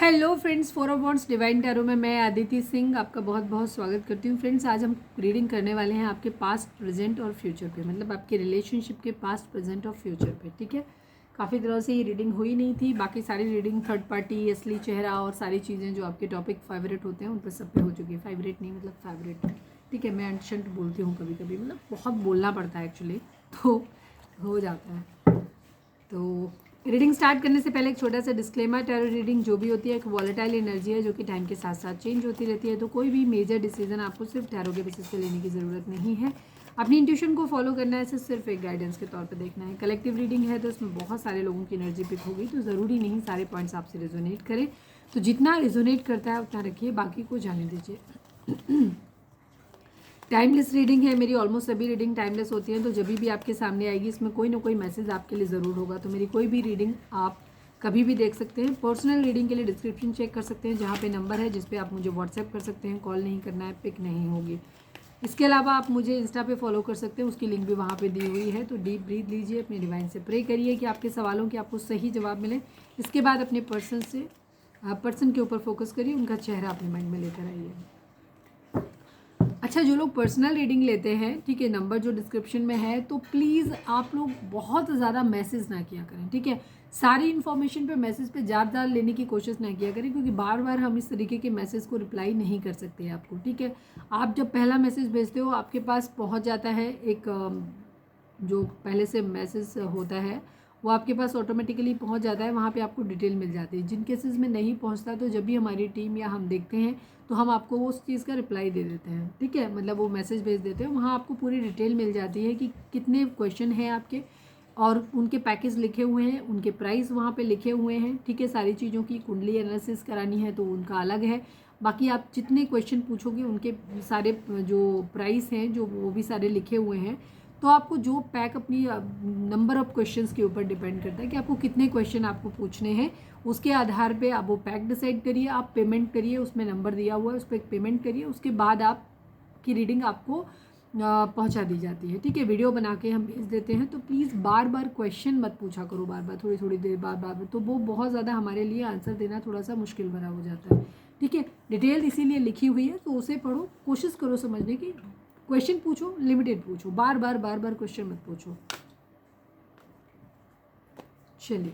Hello friends, four of wands divine tarot में मैं आदिति सिंह आपका बहुत बहुत स्वागत करती हूँ। फ्रेंड्स, आज हम रीडिंग करने वाले हैं आपके पास्ट, प्रेजेंट और फ्यूचर पे, मतलब आपके रिलेशनशिप के पास्ट, प्रेजेंट और फ्यूचर पे। ठीक है, काफ़ी दिनों से ये रीडिंग हुई नहीं थी। बाकी सारी रीडिंग थर्ड पार्टी, असली चेहरा और सारी चीज़ें जो आपके टॉपिक फेवरेट होते हैं उन पर सब पे हो चुकी है। फेवरेट नहीं, मतलब फेवरेट। ठीक है, मैं अंशंट बोलती हूँ कभी कभी, मतलब बहुत बोलना पड़ता है एक्चुअली, तो हो जाता है। तो रीडिंग स्टार्ट करने से पहले एक छोटा सा डिस्क्लेमर, टैरो रीडिंग जो भी होती है एक वॉलेटाइल एनर्जी है जो कि टाइम के साथ साथ चेंज होती रहती है। तो कोई भी मेजर डिसीजन आपको सिर्फ टैरो के बेसिस पे लेने की ज़रूरत नहीं है। अपनी इंट्यूशन को फॉलो करना है, इसे सिर्फ एक गाइडेंस के तौर पे देखना है। कलेक्टिव रीडिंग है तो इसमें बहुत सारे लोगों की एनर्जी पिक होगी, तो ज़रूरी नहीं सारे पॉइंट्स आपसे रेजोनेट करें। तो जितना रेजोनेट करता है उतना रखिए, बाकी को जाने दीजिए। टाइमलेस रीडिंग है मेरी, ऑलमोस्ट सभी रीडिंग टाइमलेस होती हैं। तो जब भी आपके सामने आएगी इसमें कोई ना कोई मैसेज आपके लिए ज़रूर होगा। तो मेरी कोई भी रीडिंग आप कभी भी देख सकते हैं। पर्सनल रीडिंग के लिए डिस्क्रिप्शन चेक कर सकते हैं, जहाँ पे नंबर है जिस पे आप मुझे व्हाट्सएप कर सकते हैं। कॉल नहीं करना है, पिक नहीं होगी। इसके अलावा आप मुझे इंस्टा पे फॉलो कर सकते हैं, उसकी लिंक भी वहाँ पे दी हुई है। तो डीप ब्रीथ लीजिए, अपने डिवाइन से प्रे करिए कि आपके सवालों के आपको सही जवाब मिले। इसके बाद अपने पर्सन के ऊपर फोकस करिए, उनका चेहरा अपने माइंड में लेकर आइए। अच्छा, जो लोग पर्सनल रीडिंग लेते हैं, ठीक है, नंबर जो डिस्क्रिप्शन में है, तो प्लीज़ आप लोग बहुत ज़्यादा मैसेज ना किया करें। ठीक है, सारी इन्फॉर्मेशन पे मैसेज पे ज़्यादा लेने की कोशिश ना किया करें, क्योंकि बार बार हम इस तरीके के मैसेज को रिप्लाई नहीं कर सकते आपको। ठीक है, आप जब पहला मैसेज भेजते हो आपके पास पहुंच जाता है एक जो पहले से मैसेज होता है वो आपके पास ऑटोमेटिकली पहुंच जाता है, वहाँ पे आपको डिटेल मिल जाती है। जिन केसेस में नहीं पहुंचता, तो जब भी हमारी टीम या हम देखते हैं तो हम आपको वो उस चीज़ का रिप्लाई दे देते हैं। ठीक है, मतलब वो मैसेज भेज देते हैं, वहाँ आपको पूरी डिटेल मिल जाती है कि कितने क्वेश्चन हैं आपके और उनके पैकेज लिखे हुए हैं, उनके प्राइस वहाँ पे लिखे हुए हैं। ठीक है, सारी चीज़ों की कुंडली एनालिसिस करानी है तो उनका अलग है। बाकी आप जितने क्वेश्चन पूछोगे उनके सारे जो प्राइस हैं जो वो भी सारे लिखे हुए हैं। तो आपको जो पैक अपनी नंबर ऑफ क्वेश्चंस के ऊपर डिपेंड करता है कि आपको कितने क्वेश्चन आपको पूछने हैं। उसके आधार पे आप वो पैक डिसाइड करिए, आप पेमेंट करिए, उसमें नंबर दिया हुआ है उस पर पेमेंट करिए। उसके बाद आपकी रीडिंग आपको पहुंचा दी जाती है। ठीक है, वीडियो बना के हम भेज देते हैं। तो प्लीज़ बार बार क्वेश्चन मत पूछा करो, बार बार थोड़ी थोड़ी देर बार, तो वो बहुत ज़्यादा हमारे लिए आंसर देना थोड़ा सा मुश्किल भरा हो जाता है। ठीक है, डिटेल इसीलिए लिखी हुई है तो उसे पढ़ो, कोशिश करो समझने की। क्वेश्चन पूछो, लिमिटेड पूछो, बार बार क्वेश्चन मत पूछो। चलिए,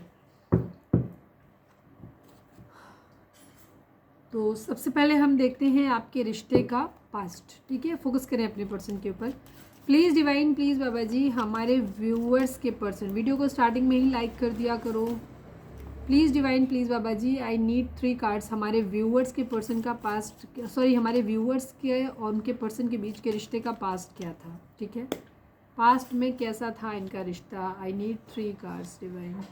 तो सबसे पहले हम देखते हैं आपके रिश्ते का पास्ट। ठीक है, फोकस करें अपने पर्सन के ऊपर। Please divine, please Baba ji, हमारे व्यूअर्स के पर्सन, वीडियो को स्टार्टिंग में ही लाइक कर दिया करो। Please divine, please Baba ji, I need 3 cards. हमारे व्यूअर्स के पर्सन का पास्ट, सॉरी, हमारे व्यूअर्स के और उनके पर्सन के बीच के रिश्ते का पास्ट क्या था। ठीक है, पास्ट में कैसा था इनका रिश्ता। I need 3 cards divine.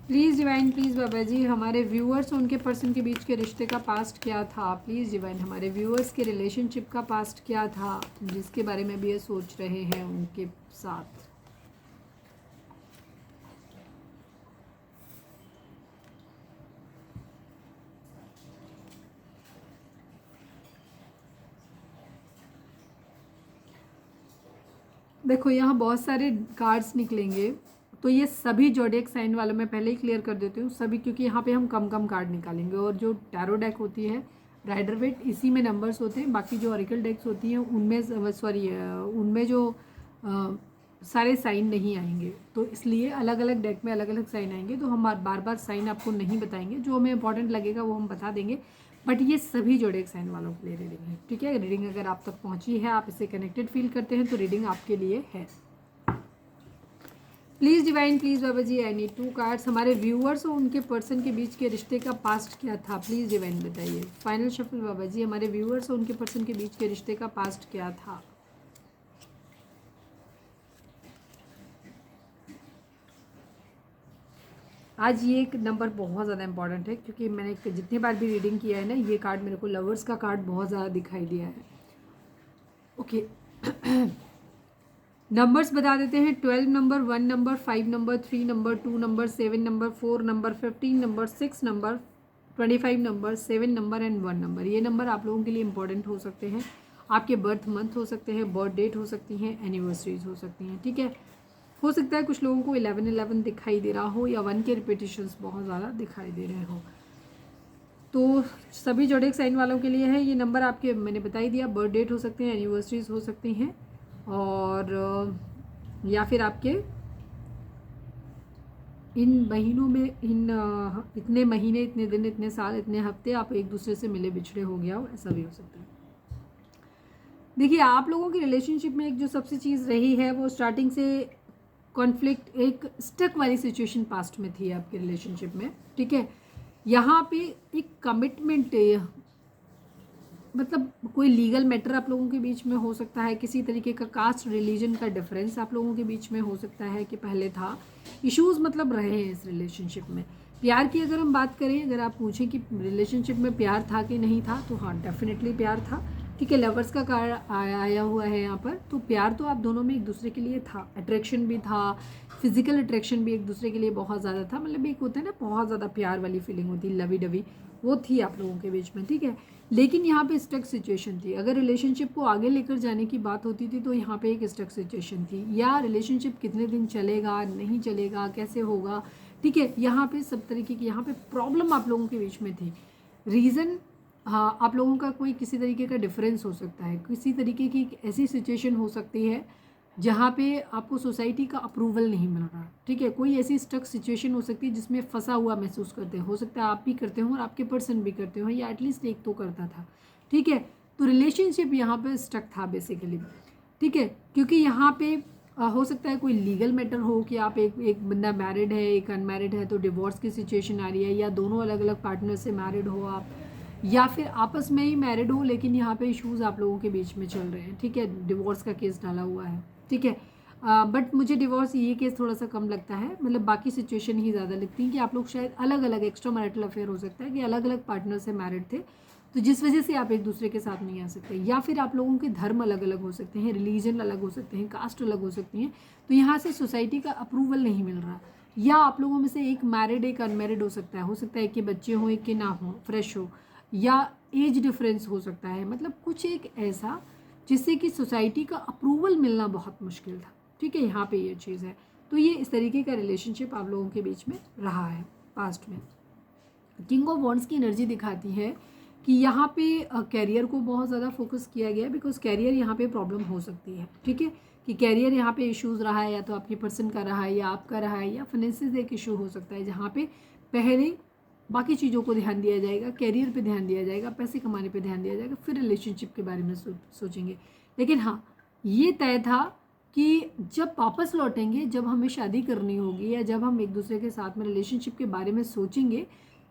Please divine, please Baba ji, हमारे व्यूअर्स और उनके पर्सन के बीच के रिश्ते का पास्ट क्या था। प्लीज़ डिवाइन, हमारे व्यूअर्स के रिलेशनशिप का पास्ट क्या था, जिसके बारे में भी ये सोच रहे हैं उनके साथ। देखो, यहाँ बहुत सारे कार्ड्स निकलेंगे, तो ये सभी जोडिएक साइन वालों में पहले ही क्लियर कर देती हूँ सभी, क्योंकि यहाँ पे हम कम कम कार्ड निकालेंगे। और जो टैरो डेक होती है राइडर वेट, इसी में नंबर्स होते हैं। बाकी जो ऑरिकल डेक्स होती हैं उनमें उनमें जो सारे साइन नहीं आएंगे, तो इसलिए अलग अलग डेक में अलग अलग साइन आएंगे। तो हम बार बार साइन आपको नहीं बताएंगे, जो हमें इंपॉर्टेंट लगेगा वो हम बता देंगे। बट ये सभी जोडिएक साइन वालों के लिए रीडिंग है। ठीक है, रीडिंग अगर आप तक पहुंची है, आप इससे कनेक्टेड फील करते हैं, तो रीडिंग आपके लिए है। Please divine, please Baba ji, I need 2 cards. हमारे व्यूअर्स और उनके पर्सन के बीच के रिश्ते का पास्ट क्या था। प्लीज़ डिवाइन बताइए। फाइनल शफल बाबा जी, हमारे व्यूअर्स और उनके पर्सन के बीच के रिश्ते का पास्ट क्या था। आज ये एक नंबर बहुत ज़्यादा इंपॉर्टेंट है, क्योंकि मैंने जितनी बार भी रीडिंग किया है ना, ये कार्ड मेरे को लवर्स का कार्ड बहुत ज़्यादा दिखाई दिया है। ओके, नंबर्स बता देते हैं। 12 number, 1 number, 5 number, 3 number, 2 number, 7 number, 4 number, 15 number, 6 number, 25 number, 7 number and 1 number, ये नंबर आप लोगों के लिए इंपॉर्टेंट हो सकते हैं। आपके बर्थ मंथ हो सकते हैं, बर्थ डेट हो सकती हैं, एनिवर्सरीज हो सकती हैं, ठीक है। हो सकता है कुछ लोगों को 11-11 दिखाई दे रहा हो या 1 के रिपीटेशंस बहुत ज़्यादा दिखाई दे रहे हो। तो सभी जोडिएक साइन वालों के लिए है ये नंबर, आपके मैंने बता ही दिया। बर्थ डेट हो सकते हैं, एनिवर्सरीज हो सकती हैं, और या फिर आपके इन महीनों में इतने महीने, इतने दिन, इतने साल, इतने हफ्ते आप एक दूसरे से मिले बिछड़े हो गया हो, ऐसा भी हो सकता है। देखिए, आप लोगों की रिलेशनशिप में एक जो सबसे चीज़ रही है वो स्टार्टिंग से कॉन्फ्लिक्ट, एक स्टक वाली सिचुएशन पास्ट में थी आपके रिलेशनशिप में, ठीक है। यहाँ पे एक कमिटमेंट, मतलब कोई लीगल मैटर आप लोगों के बीच में हो सकता है, किसी तरीके का कास्ट रिलीजन का डिफरेंस आप लोगों के बीच में हो सकता है कि पहले था। इश्यूज मतलब रहे हैं इस रिलेशनशिप में। प्यार की अगर हम बात करें, अगर आप पूछें कि रिलेशनशिप में प्यार था कि नहीं था, तो हाँ, डेफिनेटली प्यार था, ठीक है। लवर्स का कार्ड आया हुआ है यहाँ पर, तो प्यार तो आप दोनों में एक दूसरे के लिए था, अट्रैक्शन भी था, फिजिकल अट्रैक्शन भी एक दूसरे के लिए बहुत ज़्यादा था। मतलब एक होता है ना, बहुत ज़्यादा प्यार वाली फीलिंग होती है, लवी डवी, वो थी आप लोगों के बीच में, ठीक है। लेकिन यहाँ पे स्टक सिचुएशन थी। अगर रिलेशनशिप को आगे लेकर जाने की बात होती थी तो यहाँ पे एक स्टक सिचुएशन थी, या रिलेशनशिप कितने दिन चलेगा, नहीं चलेगा, कैसे होगा, ठीक है। यहाँ पे सब तरीके की यहाँ पे प्रॉब्लम आप लोगों के बीच में थी। रीज़न, हाँ, आप लोगों का कोई किसी तरीके का डिफरेंस हो सकता है, किसी तरीके की ऐसी सिचुएशन हो सकती है जहाँ पे आपको सोसाइटी का अप्रूवल नहीं मिल रहा, ठीक है। कोई ऐसी स्टक सिचुएशन हो सकती है जिसमें फंसा हुआ महसूस करते हैं, हो सकता है आप भी करते हो और आपके पर्सन भी करते हो, या एटलीस्ट एक तो करता था, ठीक है। तो रिलेशनशिप यहाँ पे स्टक था बेसिकली, ठीक है। क्योंकि यहाँ पे हो सकता है कोई लीगल मैटर हो कि आप एक बंदा मैरिड है, एक अनमैरिड है, तो डिवोर्स की सिचुएशन आ रही है, या दोनों अलग अलग पार्टनर से मैरिड हो आप, या फिर आपस में ही मैरिड हो लेकिन यहाँ पे इश्यूज आप लोगों के बीच में चल रहे हैं, ठीक है। डिवोर्स का केस डाला हुआ है, ठीक है। बट मुझे डिवोर्स ये केस थोड़ा सा कम लगता है, मतलब बाकी सिचुएशन ही ज़्यादा लगती है कि आप लोग शायद अलग अलग, एक्स्ट्रा मैरिटल अफेयर हो सकता है कि अलग अलग पार्टनर से मैरिड थे, तो जिस वजह से आप एक दूसरे के साथ नहीं आ सकते, या फिर आप लोगों के धर्म अलग अलग हो सकते हैं, रिलीजन अलग हो सकते हैं, कास्ट अलग हो सकती हैं, तो यहाँ से सोसाइटी का अप्रूवल नहीं मिल रहा। या आप लोगों में से एक मैरिड, एक अनमैरिड हो सकता है कि बच्चे हों, एक के ना हो, फ्रेश हो, या एज डिफरेंस हो सकता है, मतलब कुछ एक ऐसा जिससे कि सोसाइटी का अप्रूवल मिलना बहुत मुश्किल था, ठीक है। यहाँ पे ये चीज़ है। तो ये इस तरीके का रिलेशनशिप आप लोगों के बीच में रहा है पास्ट में। किंग ऑफ वॉन्ड्स की एनर्जी दिखाती है कि यहाँ पे कैरियर को बहुत ज़्यादा फोकस किया गया है, बिकॉज कैरियर यहाँ पे प्रॉब्लम हो सकती है, ठीक है। कि कैरियर यहाँ पे इश्यूज रहा है, या तो आपके पर्सन का रहा है, या आपका रहा है, या फाइनेंसिस एक इशू हो सकता है, जहाँ पे पहले बाकी चीज़ों को ध्यान दिया जाएगा, कैरियर पे ध्यान दिया जाएगा, पैसे कमाने पे ध्यान दिया जाएगा, फिर रिलेशनशिप के बारे में सोचेंगे। लेकिन हाँ, ये तय था कि जब वापस लौटेंगे, जब हमें शादी करनी होगी, या जब हम एक दूसरे के साथ में रिलेशनशिप के बारे में सोचेंगे,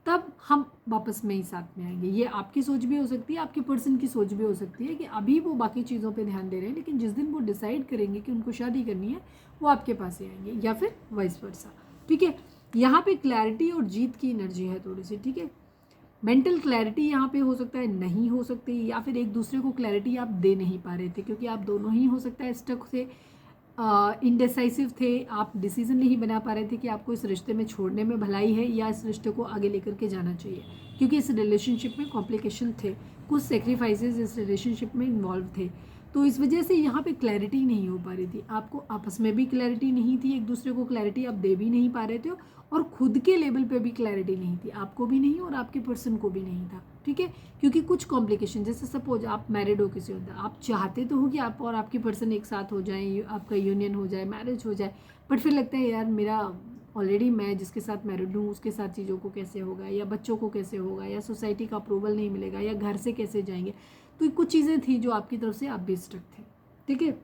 तब हम वापस में ही साथ में आएंगे। ये आपकी सोच भी हो सकती है, आपके पर्सन की सोच भी हो सकती है कि अभी वो बाकी चीज़ों पे ध्यान दे रहे हैं, लेकिन जिस दिन वो डिसाइड करेंगे कि उनको शादी करनी है, वो आपके पास ही आएंगे, या फिर वाइस वर्सा, ठीक है। यहाँ पे क्लैरिटी और जीत की एनर्जी है थोड़ी सी, ठीक है। मेंटल क्लैरिटी यहाँ पे हो सकता है नहीं हो सकती, या फिर एक दूसरे को क्लैरिटी आप दे नहीं पा रहे थे, क्योंकि आप दोनों ही हो सकता है स्टक थे, इनडिसाइसिव थे, आप डिसीजन नहीं बना पा रहे थे कि आपको इस रिश्ते में छोड़ने में भलाई है या इस रिश्ते को आगे लेकर के जाना चाहिए, क्योंकि इस रिलेशनशिप में कॉम्प्लिकेशन थे, कुछ सेक्रीफाइसेस इस रिलेशनशिप में इन्वॉल्व थे। तो इस वजह से यहाँ पे क्लैरिटी नहीं हो पा रही थी, आपको आपस में भी क्लैरिटी नहीं थी, एक दूसरे को क्लैरिटी आप दे भी नहीं पा रहे थे, और खुद के लेवल पे भी क्लैरिटी नहीं थी, आपको भी नहीं और आपके पर्सन को भी नहीं था, ठीक है। क्योंकि कुछ कॉम्प्लिकेशन, जैसे सपोज आप मैरिड हो किसी और, आप चाहते तो हो कि आप और आपके पर्सन एक साथ हो जाएं, आपका यूनियन हो जाए, मैरिज हो जाए, बट फिर लगता है यार मेरा ऑलरेडी, मैं जिसके साथ मैरिड हूँ उसके साथ चीज़ों को कैसे होगा, या बच्चों को कैसे होगा, या सोसाइटी का अप्रूवल नहीं मिलेगा, या घर से कैसे जाएंगे। तो कुछ चीज़ें थी जो आपकी तरफ से आप भी स्टक थे, ठीक है।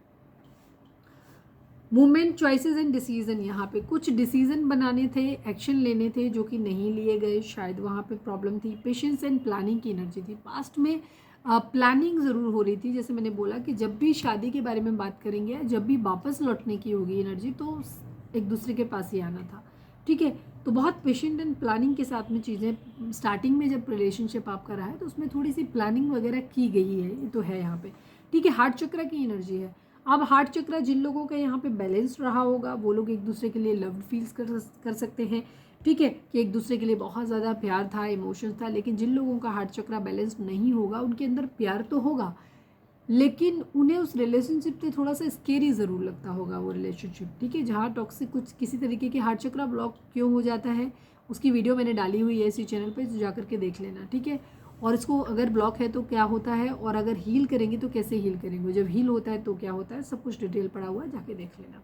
मूवमेंट, चॉइसेस एंड डिसीजन, यहाँ पे कुछ डिसीजन बनाने थे, एक्शन लेने थे जो कि नहीं लिए गए, शायद वहाँ पे प्रॉब्लम थी। पेशेंस एंड प्लानिंग की एनर्जी थी पास्ट में, प्लानिंग ज़रूर हो रही थी। जैसे मैंने बोला कि जब भी शादी के बारे में बात करेंगे, जब भी वापस लौटने की होगी एनर्जी, तो एक दूसरे के पास ही आना था, ठीक है। तो बहुत पेशेंट एंड प्लानिंग के साथ में चीज़ें, स्टार्टिंग में जब रिलेशनशिप आपका रहा है तो उसमें थोड़ी सी प्लानिंग वगैरह की गई है, ये तो है यहाँ पे, ठीक है। हार्ट चक्र की एनर्जी है। अब हार्ट चक्र जिन लोगों का यहाँ पे बैलेंस रहा होगा, वो लोग एक दूसरे के लिए लव्ड फील्स कर सकते हैं, ठीक है, कि एक दूसरे के लिए बहुत ज़्यादा प्यार था, इमोशंस था, लेकिन जिन लोगों का हार्ट चक्रा बैलेंस नहीं होगा उनके अंदर प्यार तो होगा, लेकिन उन्हें उस रिलेशनशिप से थोड़ा सा स्केरी ज़रूर लगता होगा वो रिलेशनशिप। ठीक है, जहाँ टॉक्सिक कुछ किसी तरीके के हार्ट चक्रा ब्लॉक क्यों हो जाता है, उसकी वीडियो मैंने डाली हुई है इसी चैनल पे, तो जा करके देख लेना। ठीक है, और इसको अगर ब्लॉक है तो क्या होता है, और अगर हील करेंगे तो कैसे हील करेंगे, जब हील होता है तो क्या होता है, सब कुछ डिटेल पड़ा हुआ है, जाके देख लेना।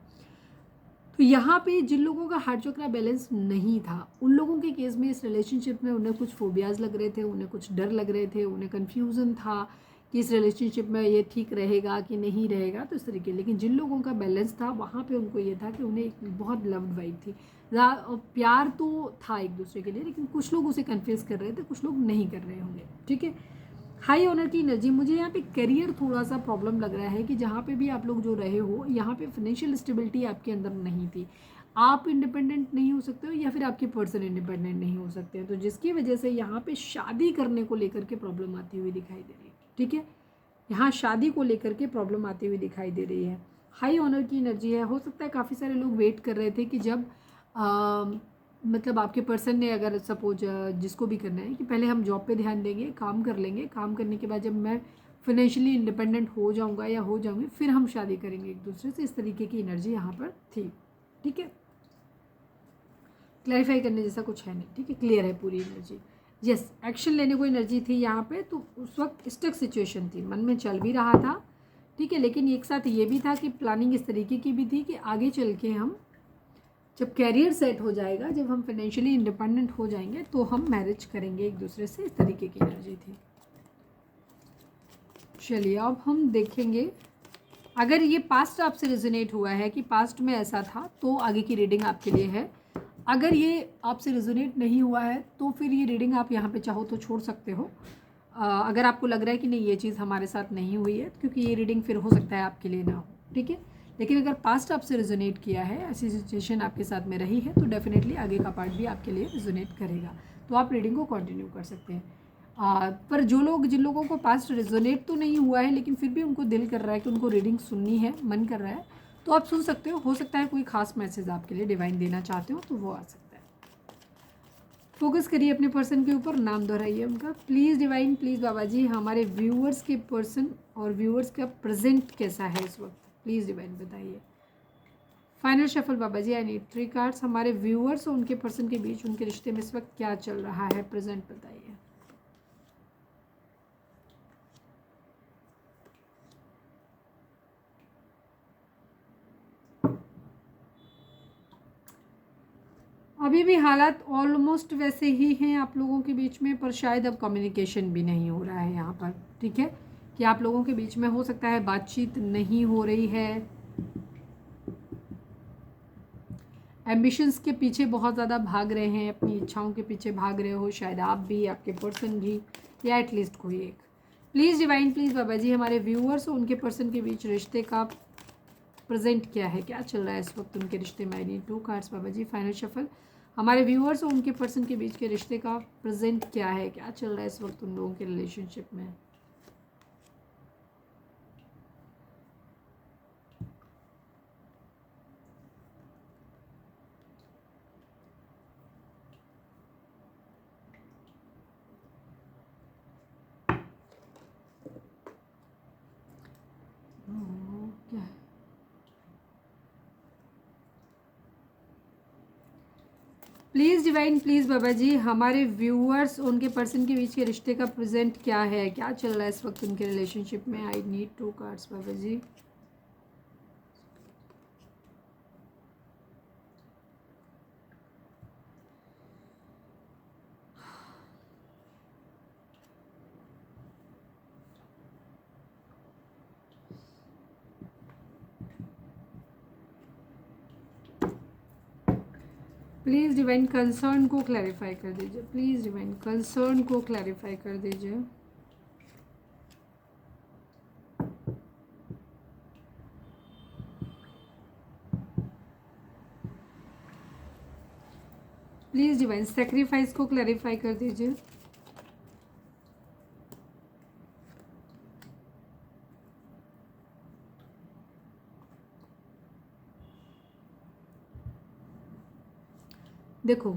तो यहाँ पे जिन लोगों का हार्ट चक्रा बैलेंस नहीं था, उन लोगों के केस में इस रिलेशनशिप में उन्हें कुछ फोबियाज लग रहे थे, उन्हें कुछ डर लग रहे थे, उन्हें कन्फ्यूज़न था कि इस रिलेशनशिप में ये ठीक रहेगा कि नहीं रहेगा, तो इस तरीके। लेकिन जिन लोगों का बैलेंस था वहाँ पे उनको ये था कि उन्हें एक बहुत लव्ड वाइब थी, प्यार तो था एक दूसरे के लिए, लेकिन कुछ लोग उसे कन्फ्यूज कर रहे थे, कुछ लोग नहीं कर रहे होंगे। ठीक है, हाई ऑनर की एनर्जी। मुझे यहाँ पे करियर थोड़ा सा प्रॉब्लम लग रहा है कि जहाँ पे भी आप लोग जो रहे हो, यहाँ पे फाइनेंशियल स्टेबिलिटी आपके अंदर नहीं थी, आप इंडिपेंडेंट नहीं हो सकते हो, या फिर आपके पर्सन इंडिपेंडेंट नहीं हो सकते हैं, तो जिसकी वजह से यहाँ पे शादी करने को लेकर के प्रॉब्लम आती हुई दिखाई दे रही है। ठीक है, यहाँ शादी को लेकर के प्रॉब्लम आती हुई दिखाई दे रही है। हाई ऑनर की एनर्जी है, हो सकता है काफ़ी सारे लोग वेट कर रहे थे कि जब मतलब आपके पर्सन ने, अगर सपोज जिसको भी करना है कि पहले हम जॉब पे ध्यान देंगे, काम कर लेंगे, काम करने के बाद जब मैं फाइनेंशियली इंडिपेंडेंट हो जाऊंगा या हो जाऊंगी, फिर हम शादी करेंगे एक दूसरे से, इस तरीके की एनर्जी यहाँ पर थी। ठीक है, क्लैरिफाई करने जैसा कुछ है नहीं। ठीक है, क्लियर है पूरी एनर्जी। यस, एक्शन लेने को एनर्जी थी यहाँ पे, तो उस वक्त स्टक सिचुएशन थी, मन में चल भी रहा था। ठीक है, लेकिन एक साथ ये भी था कि प्लानिंग इस तरीके की भी थी कि आगे चल के हम जब कैरियर सेट हो जाएगा, जब हम फाइनेंशियली इंडिपेंडेंट हो जाएंगे, तो हम मैरिज करेंगे एक दूसरे से, इस तरीके की एनर्जी थी। चलिए अब हम देखेंगे, अगर ये पास्ट आपसे रेजोनेट हुआ है कि पास्ट में ऐसा था, तो आगे की रीडिंग आपके लिए है। अगर ये आपसे रेजोनेट नहीं हुआ है तो फिर ये रीडिंग आप यहाँ पे चाहो तो छोड़ सकते हो। अगर आपको लग रहा है कि नहीं ये चीज़ हमारे साथ नहीं हुई है, क्योंकि ये रीडिंग फिर हो सकता है आपके लिए ना हो। ठीक है, लेकिन अगर पास्ट आपसे रेजोनेट किया है, ऐसी सिचुएशन आपके साथ में रही है, तो डेफिनेटली आगे का पार्ट भी आपके लिए रेजोनेट करेगा, तो आप रीडिंग को कंटिन्यू कर सकते हैं। पर जो लोग, जिन लोगों को पास्ट रेजोनेट तो नहीं हुआ है, लेकिन फिर भी उनको दिल कर रहा है कि उनको रीडिंग सुननी है, मन कर रहा है, तो आप सुन सकते हो सकता है कोई खास मैसेज आपके लिए डिवाइन देना चाहते हो तो वो आ सकता है। फोकस करिए अपने पर्सन के ऊपर, नाम दोहराइए उनका। Please divine, please Baba ji, हमारे व्यूअर्स के पर्सन और व्यूअर्स का प्रेजेंट कैसा है इस वक्त, प्लीज़ डिवाइन बताइए। Final shuffle Baba ji, I need 3 cards. हमारे व्यूअर्स और उनके पर्सन के बीच, उनके रिश्ते में इस वक्त क्या चल रहा है, प्रेजेंट बताइए। अभी भी हालात ऑलमोस्ट वैसे ही हैं आप लोगों के बीच में, पर शायद अब कम्युनिकेशन भी नहीं हो रहा है यहाँ पर। ठीक है, कि आप लोगों के बीच में हो सकता है बातचीत नहीं हो रही है, एम्बिशंस के पीछे बहुत ज़्यादा भाग रहे हैं, अपनी इच्छाओं के पीछे भाग रहे हो, शायद आप भी, आपके पर्सन भी, या एटलीस्ट कोई एक। Please divine, please Baba ji, हमारे व्यूअर्स और उनके पर्सन के बीच रिश्ते का प्रेजेंट क्या है, क्या चल रहा है इस वक्त उनके रिश्ते में। I need 2 cards Baba ji, final shuffle. हमारे व्यूअर्स और उनके पर्सन के बीच के रिश्ते का प्रेजेंट क्या है, क्या चल रहा है इस वक्त उन लोगों के रिलेशनशिप में। क्या है, please divine, please Baba ji, हमारे व्यूअर्स उनके पर्सन के बीच के रिश्ते का प्रेजेंट क्या है, क्या चल रहा है इस वक्त उनके रिलेशनशिप में। I need 2 cards Baba ji. Please divine concern को क्लैरिफाई कर दीजिए, प्लीज़ डिवाइन कंसर्न को क्लैरिफाई कर दीजिए। प्लीज़ डिवाइन सेक्रीफाइस को क्लैरिफाई कर दीजिए। देखो,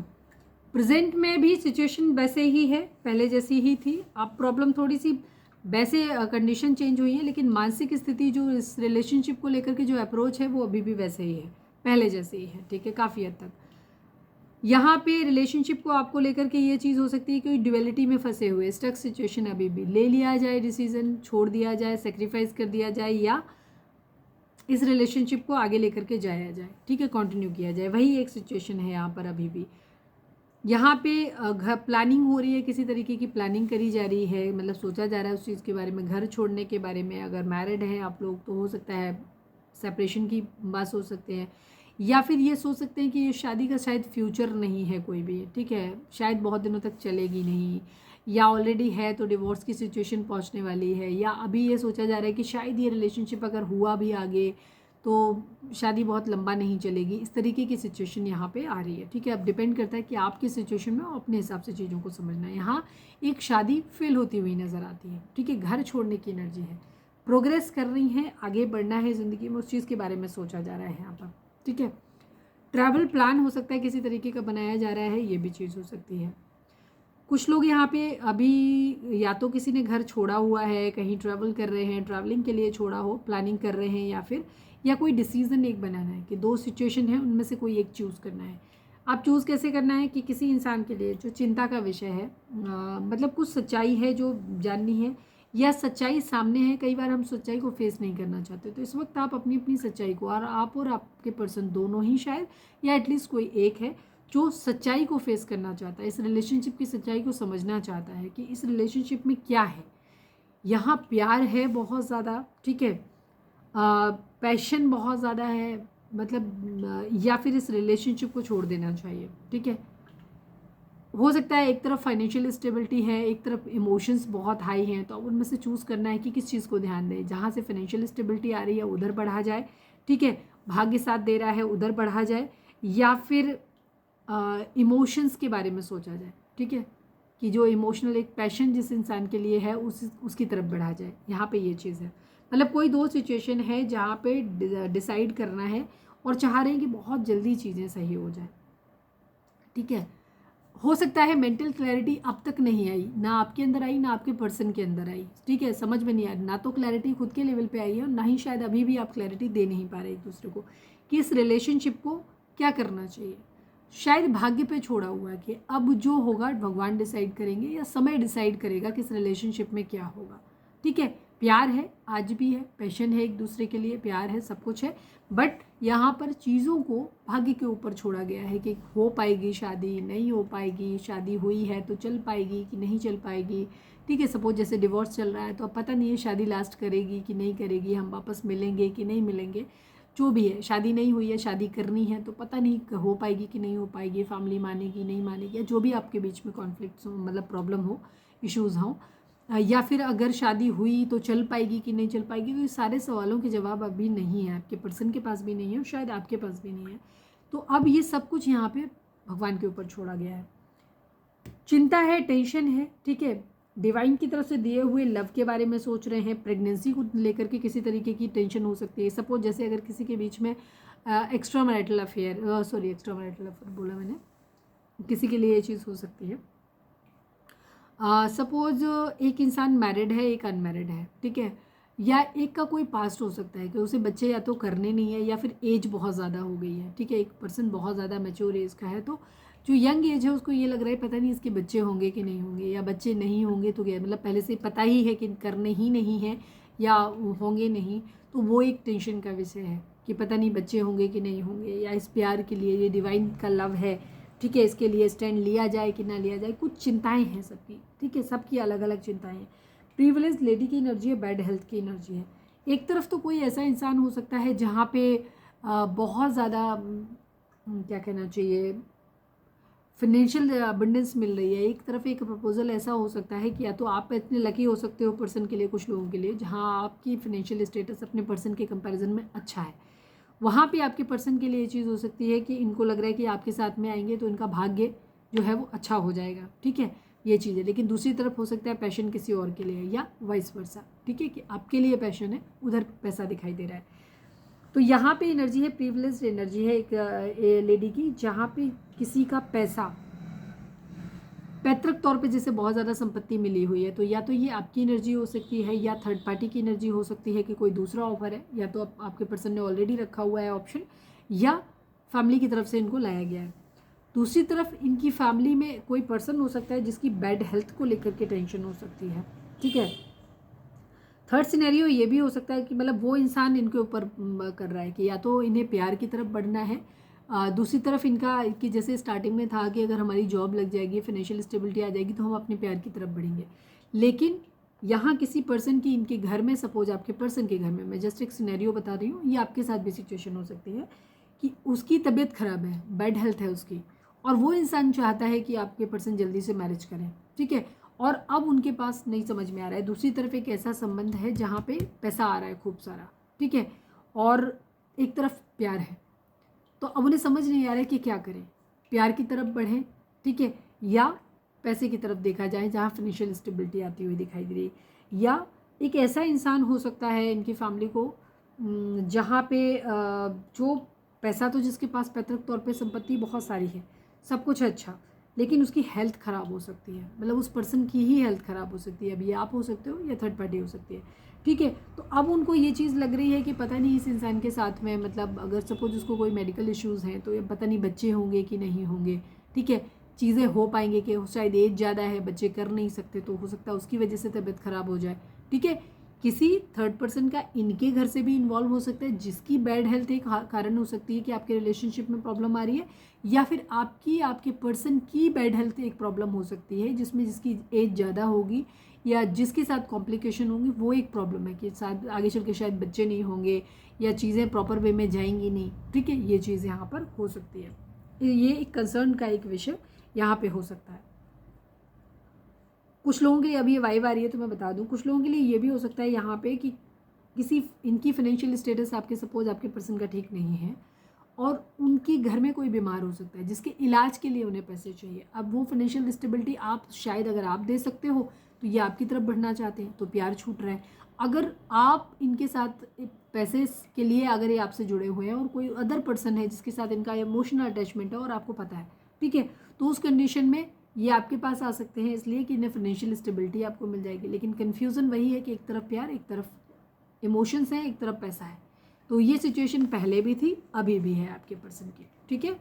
प्रेजेंट में भी सिचुएशन वैसे ही है, पहले जैसी ही थी। अब प्रॉब्लम थोड़ी सी वैसे कंडीशन चेंज हुई है, लेकिन मानसिक स्थिति जो इस रिलेशनशिप को लेकर के जो अप्रोच है वो अभी भी वैसे ही है, पहले जैसे ही है, ठीक है, काफ़ी हद तक। यहाँ पे रिलेशनशिप को आपको लेकर के ये चीज़ हो सकती है कि ड्युअलिटी में फंसे हुए, स्टक सिचुएशन अभी भी, ले लिया जाए डिसीजन, छोड़ दिया जाए, सेक्रीफाइस कर दिया जाए, या इस रिलेशनशिप को आगे लेकर के जाया जाए, ठीक है, कंटिन्यू किया जाए, वही एक सिचुएशन है यहाँ पर अभी भी। यहाँ पे घर प्लानिंग हो रही है, किसी तरीके की प्लानिंग करी जा रही है, मतलब सोचा जा रहा है उस चीज़ के बारे में, घर छोड़ने के बारे में। अगर मैरिड हैं आप लोग तो हो सकता है सेपरेशन की बात सोच सकते हैं, या फिर ये सोच सकते हैं कि ये शादी का शायद फ्यूचर नहीं है कोई भी, ठीक है, शायद बहुत दिनों तक चलेगी नहीं, या ऑलरेडी है तो डिवोर्स की सिचुएशन पहुंचने वाली है, या अभी ये सोचा जा रहा है कि शायद ये रिलेशनशिप अगर हुआ भी आगे तो शादी बहुत लंबा नहीं चलेगी। इस तरीके की सिचुएशन यहाँ पे आ रही है, ठीक है। अब डिपेंड करता है कि आपकी सिचुएशन में अपने हिसाब से चीज़ों को समझना है। यहाँ एक शादी फेल होती हुई नज़र आती है, ठीक है, घर छोड़ने की एनर्जी है, प्रोग्रेस कर रही है, आगे बढ़ना है ज़िंदगी में, उस चीज़ के बारे में सोचा जा रहा है यहाँ पर, ठीक है। ट्रैवल प्लान हो सकता है किसी तरीके का बनाया जा रहा है, ये भी चीज़ हो सकती है। कुछ लोग यहाँ पे अभी या तो किसी ने घर छोड़ा हुआ है, कहीं ट्रैवल कर रहे हैं, ट्रैवलिंग के लिए छोड़ा हो, प्लानिंग कर रहे हैं, या फिर या कोई डिसीज़न एक बनाना है कि दो सिचुएशन है, उनमें से कोई एक चूज़ करना है। आप चूज़ कैसे करना है कि किसी इंसान के लिए जो चिंता का विषय है, मतलब कुछ सच्चाई है जो जाननी है, या सच्चाई सामने है, कई बार हम सच्चाई को फेस नहीं करना चाहते, तो इस वक्त आप अपनी अपनी सच्चाई को, और आप और आपके पर्सन दोनों ही शायद, या एटलीस्ट कोई एक है जो सच्चाई को फेस करना चाहता है, इस रिलेशनशिप की सच्चाई को समझना चाहता है कि इस रिलेशनशिप में क्या है। यहाँ प्यार है बहुत ज़्यादा, ठीक है, पैशन बहुत ज़्यादा है, मतलब या फिर इस रिलेशनशिप को छोड़ देना चाहिए, ठीक है। हो सकता है एक तरफ फाइनेंशियल स्टेबिलिटी है, एक तरफ इमोशंस बहुत हाई हैं, तो अब उनमें से चूज़ करना है कि किस चीज़ को ध्यान दें। जहाँ से फाइनेंशियल स्टेबिलिटी आ रही है उधर बढ़ा जाए, ठीक है, भाग्य साथ दे रहा है उधर बढ़ा जाए, या फिर इमोशंस के बारे में सोचा जाए, ठीक है, कि जो इमोशनल एक पैशन जिस इंसान के लिए है उसकी तरफ बढ़ा जाए। यहाँ पे ये चीज़ है, मतलब कोई दो सिचुएशन है जहाँ पे डिसाइड करना है और चाह रहे हैं कि बहुत जल्दी चीज़ें सही हो जाए, ठीक है। हो सकता है मेंटल क्लैरिटी अब तक नहीं आई, ना आपके अंदर आई ना आपके पर्सन के अंदर आई, ठीक है, समझ में नहीं आया, ना तो क्लैरिटी खुद के लेवल पे आई है, और ना ही शायद अभी भी आप क्लैरिटी दे नहीं पा रहे एक दूसरे को कि इस रिलेशनशिप को क्या करना चाहिए। शायद भाग्य पे छोड़ा हुआ है कि अब जो होगा भगवान डिसाइड करेंगे, या समय डिसाइड करेगा कि इस रिलेशनशिप में क्या होगा, ठीक है। प्यार है, आज भी है, पैशन है, एक दूसरे के लिए प्यार है, सब कुछ है, बट यहाँ पर चीज़ों को भाग्य के ऊपर छोड़ा गया है कि हो पाएगी शादी, नहीं हो पाएगी, शादी हुई है तो चल पाएगी कि नहीं चल पाएगी, ठीक है। सपोज जैसे डिवोर्स चल रहा है तो अब पता नहीं है शादी लास्ट करेगी कि नहीं करेगी, हम वापस मिलेंगे कि नहीं मिलेंगे, जो भी है, शादी नहीं हुई है, शादी करनी है तो पता नहीं हो पाएगी कि नहीं हो पाएगी, फैमिली मानेगी नहीं मानेगी, या जो भी आपके बीच में कॉन्फ्लिक्ट्स हो, मतलब प्रॉब्लम हो, इश्यूज़ हों, या फिर अगर शादी हुई तो चल पाएगी कि नहीं चल पाएगी। तो ये सारे सवालों के जवाब अभी नहीं है, आपके पर्सन के पास भी नहीं है, और शायद आपके पास भी नहीं है। तो अब ये सब कुछ यहाँ पे भगवान के ऊपर छोड़ा गया है। चिंता है, टेंशन है, ठीक है, डिवाइन की तरफ से दिए हुए लव के बारे में सोच रहे हैं, प्रेगनेंसी को लेकर के किसी तरीके की टेंशन हो सकती है। सपोज जैसे अगर किसी के बीच में extra marital affair, extra marital affair बोला मैंने, किसी के लिए ये चीज़ हो सकती है। सपोज एक इंसान मैरिड है, एक अनमैरिड है, ठीक है, या एक का कोई पास्ट हो सकता है कि उसे बच्चे या तो करने नहीं है, या फिर एज बहुत ज़्यादा हो गई है, ठीक है, एक पर्सन बहुत ज़्यादा मैच्योर एज का है, तो जो यंग एज है उसको ये लग रहा है पता नहीं इसके बच्चे होंगे कि नहीं होंगे, या बच्चे नहीं होंगे तो क्या, मतलब पहले से पता ही है कि करने ही नहीं है या होंगे नहीं, तो वो एक टेंशन का विषय है कि पता नहीं बच्चे होंगे कि नहीं होंगे, या इस प्यार के लिए, ये डिवाइन का लव है, ठीक है, इसके लिए स्टैंड लिया जाए कि ना लिया जाए, कुछ चिंताएं हैं सबकी, ठीक है, सबकी अलग अलग चिंताएं हैं। प्रिविलेज लेडी की एनर्जी है, बैड हेल्थ की एनर्जी है। एक तरफ तो कोई ऐसा इंसान हो सकता है जहाँ पे बहुत ज़्यादा क्या कहना चाहिए, फिनेंशियल अबंडेंस मिल रही है। एक तरफ एक प्रपोजल ऐसा हो सकता है कि या तो आप इतने लकी हो सकते हो पर्सन के लिए, कुछ लोगों के लिए जहाँ आपकी फिनेंशियल स्टेटस अपने पर्सन के कंपैरिजन में अच्छा है, वहाँ पे आपके पर्सन के लिए ये चीज़ हो सकती है कि इनको लग रहा है कि आपके साथ में आएंगे तो इनका भाग्य जो है वो अच्छा हो जाएगा, ठीक है, ये चीज़ है। लेकिन दूसरी तरफ हो सकता है पैशन किसी और के लिए है, या वाइस वर्सा, ठीक है, कि आपके लिए पैशन है, उधर पैसा दिखाई दे रहा है। तो यहाँ पे एनर्जी है, प्रिविलेज्ड एनर्जी है एक लेडी की, जहाँ पे किसी का पैसा पैतृक तौर पे जैसे बहुत ज़्यादा संपत्ति मिली हुई है, तो या तो ये आपकी एनर्जी हो सकती है या थर्ड पार्टी की एनर्जी हो सकती है कि कोई दूसरा ऑफर है, या तो आपके पर्सन ने ऑलरेडी रखा हुआ है ऑप्शन, या फैमिली की तरफ से इनको लाया गया है। दूसरी तरफ इनकी फैमिली में कोई पर्सन हो सकता है जिसकी बैड हेल्थ को लेकर के टेंशन हो सकती है, ठीक है। थर्ड सिनेरियो ये भी हो सकता है कि मतलब वो इंसान इनके ऊपर कर रहा है कि या तो इन्हें प्यार की तरफ बढ़ना है, दूसरी तरफ इनका कि जैसे स्टार्टिंग में था कि अगर हमारी जॉब लग जाएगी, फाइनेंशियल स्टेबिलिटी आ जाएगी तो हम अपने प्यार की तरफ बढ़ेंगे। लेकिन यहाँ किसी पर्सन की इनके घर में, सपोज आपके पर्सन के घर में, मैं जस्ट एक सिनेरियो बता रही हूँ, ये आपके साथ भी सिचुएशन हो सकती है कि उसकी तबीयत खराब है, बैड हेल्थ है उसकी, और वो इंसान चाहता है कि आपके पर्सन जल्दी से मैरिज करें, ठीक है। और अब उनके पास नहीं समझ में आ रहा है, दूसरी तरफ एक ऐसा संबंध है जहाँ पे पैसा आ रहा है खूब सारा, ठीक है, और एक तरफ प्यार है, तो अब उन्हें समझ नहीं आ रहा है कि क्या करें, प्यार की तरफ बढ़ें, ठीक है, या पैसे की तरफ देखा जाए जहाँ फाइनेंशियल स्टेबिलिटी आती हुई दिखाई दे रही, या एक ऐसा इंसान हो सकता है इनकी फैमिली को जहाँ पे जो पैसा तो जिसके पास पैतृक तौर पे संपत्ति बहुत सारी है, सब कुछ है अच्छा, लेकिन उसकी हेल्थ ख़राब हो सकती है, मतलब उस पर्सन की ही हेल्थ ख़राब हो सकती है। अभी आप हो सकते हो या थर्ड पार्टी हो सकती है, ठीक है। तो अब उनको ये चीज़ लग रही है कि पता नहीं इस इंसान के साथ में, मतलब अगर सपोज उसको कोई मेडिकल इश्यूज़ हैं तो ये पता नहीं बच्चे होंगे कि नहीं होंगे, ठीक है, चीज़ें हो पाएंगे कि शायद एज ज़्यादा है, बच्चे कर नहीं सकते, तो हो सकता है उसकी वजह से तबीयत ख़राब हो जाए, ठीक है। किसी थर्ड पर्सन का इनके घर से भी इन्वॉल्व हो सकता है जिसकी बैड हेल्थ एक कारण हो सकती है कि आपके रिलेशनशिप में प्रॉब्लम आ रही है, या फिर आपके पर्सन की बैड हेल्थ एक प्रॉब्लम हो सकती है जिसमें जिसकी एज ज़्यादा होगी या जिसके साथ कॉम्प्लिकेशन होंगी, वो एक प्रॉब्लम है कि शायद आगे चल के शायद बच्चे नहीं होंगे या चीज़ें प्रॉपर वे में जाएंगी नहीं, ठीक है। ये चीज़ यहाँ पर हो सकती है, ये एक कंसर्न का एक विषय यहाँ पे हो सकता है। कुछ लोगों के लिए अभी ये वाइब आ रही है तो मैं बता दूं, कुछ लोगों के लिए ये भी हो सकता है यहाँ पे कि किसी इनकी फाइनेंशियल स्टेटस आपके सपोज आपके पर्सन का ठीक नहीं है और उनके घर में कोई बीमार हो सकता है जिसके इलाज के लिए उन्हें पैसे चाहिए। अब वो फाइनेंशियल स्टेबिलिटी आप शायद अगर आप दे सकते हो तो ये आपकी तरफ बढ़ना चाहते हैं, तो प्यार छूट रहा है। अगर आप इनके साथ पैसे के लिए अगर ये आपसे जुड़े हुए हैं और कोई अदर पर्सन है जिसके साथ इनका इमोशनल अटैचमेंट है और आपको पता है, ठीक है, तो उस कंडीशन में ये आपके पास आ सकते हैं इसलिए कि इन्हें फाइनेंशियल स्टेबिलिटी आपको मिल जाएगी। लेकिन कन्फ्यूज़न वही है कि एक तरफ प्यार, एक तरफ इमोशंस हैं, एक तरफ पैसा है। तो ये सिचुएशन पहले भी थी, अभी भी है आपके पर्सन की, ठीक है।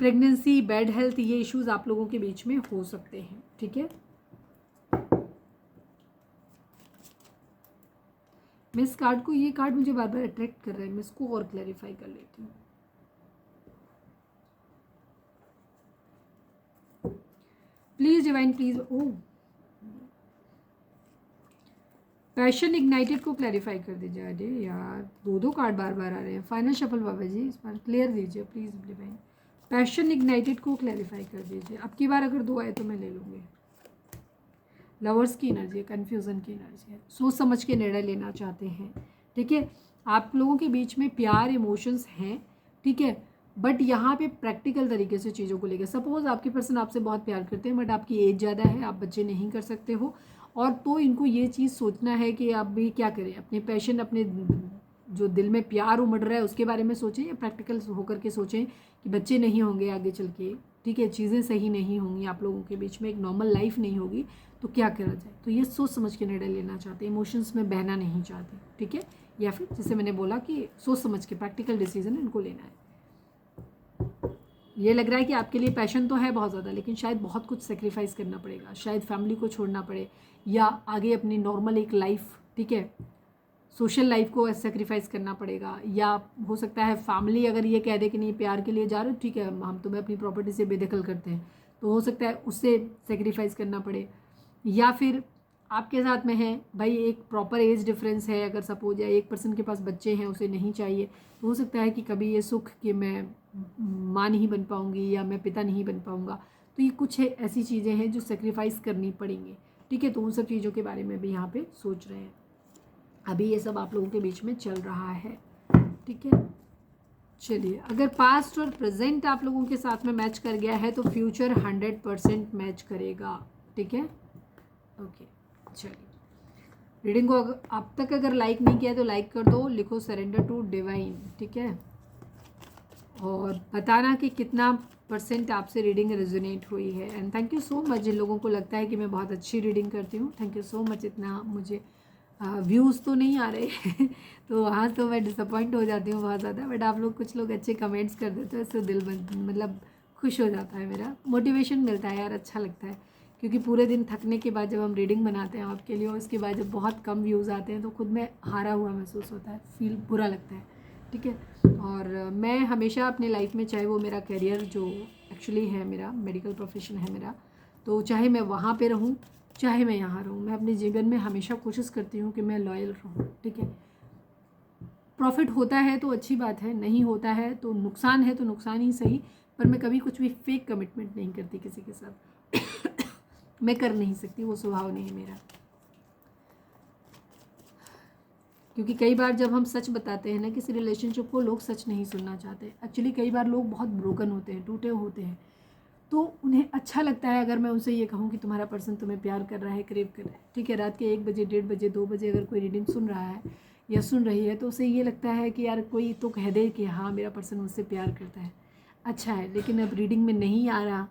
प्रेगनेंसी, बैड हेल्थ, ये इश्यूज आप लोगों के बीच में हो सकते हैं, ठीक है। मैं इस कार्ड को, ये कार्ड मुझे बार बार अट्रैक्ट कर रहा है, मैं इसको और क्लैरिफाई कर लेती हूँ। Please divine please, oh passion ignited को क्लैरिफाई कर दीजिए। अरे यार, दो कार्ड बार बार आ रहे हैं। फाइनल शफल बाबा जी, इस बार क्लियर दीजिए प्लीज डिवाइन। पैशन इग्नाइटेड को क्लैरिफाई कर दीजिए। अब की बार अगर 2 आए तो मैं ले लूँगी। लवर्स की एनर्जी है, कन्फ्यूज़न की एनर्जी है, सोच समझ के निर्णय लेना चाहते हैं, ठीक है। आप लोगों के बीच में प्यार, इमोशंस हैं, ठीक है, बट यहाँ पे प्रैक्टिकल तरीके से चीज़ों को लेकर, सपोज आपके पर्सन आपसे बहुत प्यार करते हैं बट आपकी एज ज़्यादा है, आप बच्चे नहीं कर सकते हो, और तो इनको ये चीज़ सोचना है कि आप भी क्या करें, अपने पैशन, अपने जो दिल में प्यार उमड़ रहा है उसके बारे में सोचें, या प्रैक्टिकल होकर के सोचें कि बच्चे नहीं होंगे आगे चल के, ठीक है, चीज़ें सही नहीं होंगी, आप लोगों के बीच में एक नॉर्मल लाइफ नहीं होगी, तो क्या करा जाए। तो ये सोच समझ के निर्णय लेना चाहते हैं, इमोशंस में बहना नहीं चाहते, ठीक है, या फिर जैसे मैंने बोला कि सोच समझ के प्रैक्टिकल डिसीजन इनको लेना है। ये लग रहा है कि आपके लिए पैशन तो है बहुत ज़्यादा, लेकिन शायद बहुत कुछ सेक्रीफाइस करना पड़ेगा, शायद फैमिली को छोड़ना पड़े, या आगे अपनी नॉर्मल एक लाइफ, ठीक है, सोशल लाइफ को सेक्रीफाइस करना पड़ेगा, या हो सकता है फैमिली अगर ये कह दे कि नहीं प्यार के लिए जा रहे हो, ठीक है, हम तुम्हें अपनी प्रॉपर्टी से बेदखल करते हैं, तो हो सकता है उससे सेक्रीफाइस करना पड़े, या फिर आपके साथ में है भाई एक प्रॉपर एज डिफरेंस है, अगर सपोज या एक पर्सन के पास बच्चे हैं उसे नहीं चाहिए, तो हो सकता है कि कभी ये सुख कि मैं माँ नहीं बन पाऊँगी या मैं पिता नहीं बन पाऊँगा, तो ये कुछ है ऐसी चीज़ें हैं जो सेक्रीफाइस करनी पड़ेंगी, ठीक है। तो उन सब चीज़ों के बारे में भी यहाँ पे सोच रहे हैं, अभी ये सब आप लोगों के बीच में चल रहा है, ठीक है। चलिए, अगर पास्ट और प्रेजेंट आप लोगों के साथ में मैच कर गया है तो फ्यूचर 100% मैच करेगा, ठीक है, ओके। चलिए, रीडिंग को अब तक अगर लाइक नहीं किया तो लाइक कर दो, लिखो सरेंडर टू डिवाइन, ठीक है, और बताना कि कितना % आपसे रीडिंग रेजोनेट हुई है। And thank you so much जिन लोगों को लगता है कि मैं बहुत अच्छी रीडिंग करती हूँ, थैंक यू सो मच। इतना मुझे व्यूज़ तो नहीं आ रहे तो वहाँ तो मैं डिसअपॉइंट हो जाती हूँ बहुत ज़्यादा, बट आप लोग कुछ लोग अच्छे कमेंट्स कर देते हो, इससे दिल मतलब खुश हो जाता है, मेरा मोटिवेशन मिलता है यार, अच्छा लगता है। क्योंकि पूरे दिन थकने के बाद जब हम रीडिंग बनाते हैं आपके लिए और उसके बाद जब बहुत कम व्यूज़ आते हैं तो खुद में हारा हुआ महसूस होता है, फील बुरा लगता है, ठीक है। और मैं हमेशा अपने लाइफ में, चाहे वो मेरा करियर जो एक्चुअली है, मेरा मेडिकल प्रोफेशन है मेरा, तो चाहे मैं वहाँ पे रहूँ चाहे मैं यहाँ रहूँ, मैं अपने जीवन में हमेशा कोशिश करती हूँ कि मैं लॉयल रहूँ, ठीक है। प्रॉफिट होता है तो अच्छी बात है, नहीं होता है तो नुकसान है तो नुकसान ही सही, पर मैं कभी कुछ भी फेक कमिटमेंट नहीं करती किसी के साथ मैं कर नहीं सकती, वो स्वभाव नहीं है मेरा। क्योंकि कई बार जब हम सच बताते हैं ना किसी रिलेशनशिप को, लोग सच नहीं सुनना चाहते। एक्चुअली कई बार लोग बहुत ब्रोकन होते हैं, टूटे होते हैं, तो उन्हें अच्छा लगता है अगर मैं उनसे ये कहूँ कि तुम्हारा पर्सन तुम्हें प्यार कर रहा है, क्रेव कर रहा है, ठीक है। रात के 1 बजे, 1:30 बजे, 2 बजे अगर कोई रीडिंग सुन रहा है या सुन रही है तो उसे ये लगता है कि यार कोई तो कह दे कि हाँ मेरा पर्सन मुझसे प्यार करता है, अच्छा है। लेकिन अब रीडिंग में नहीं आ रहा,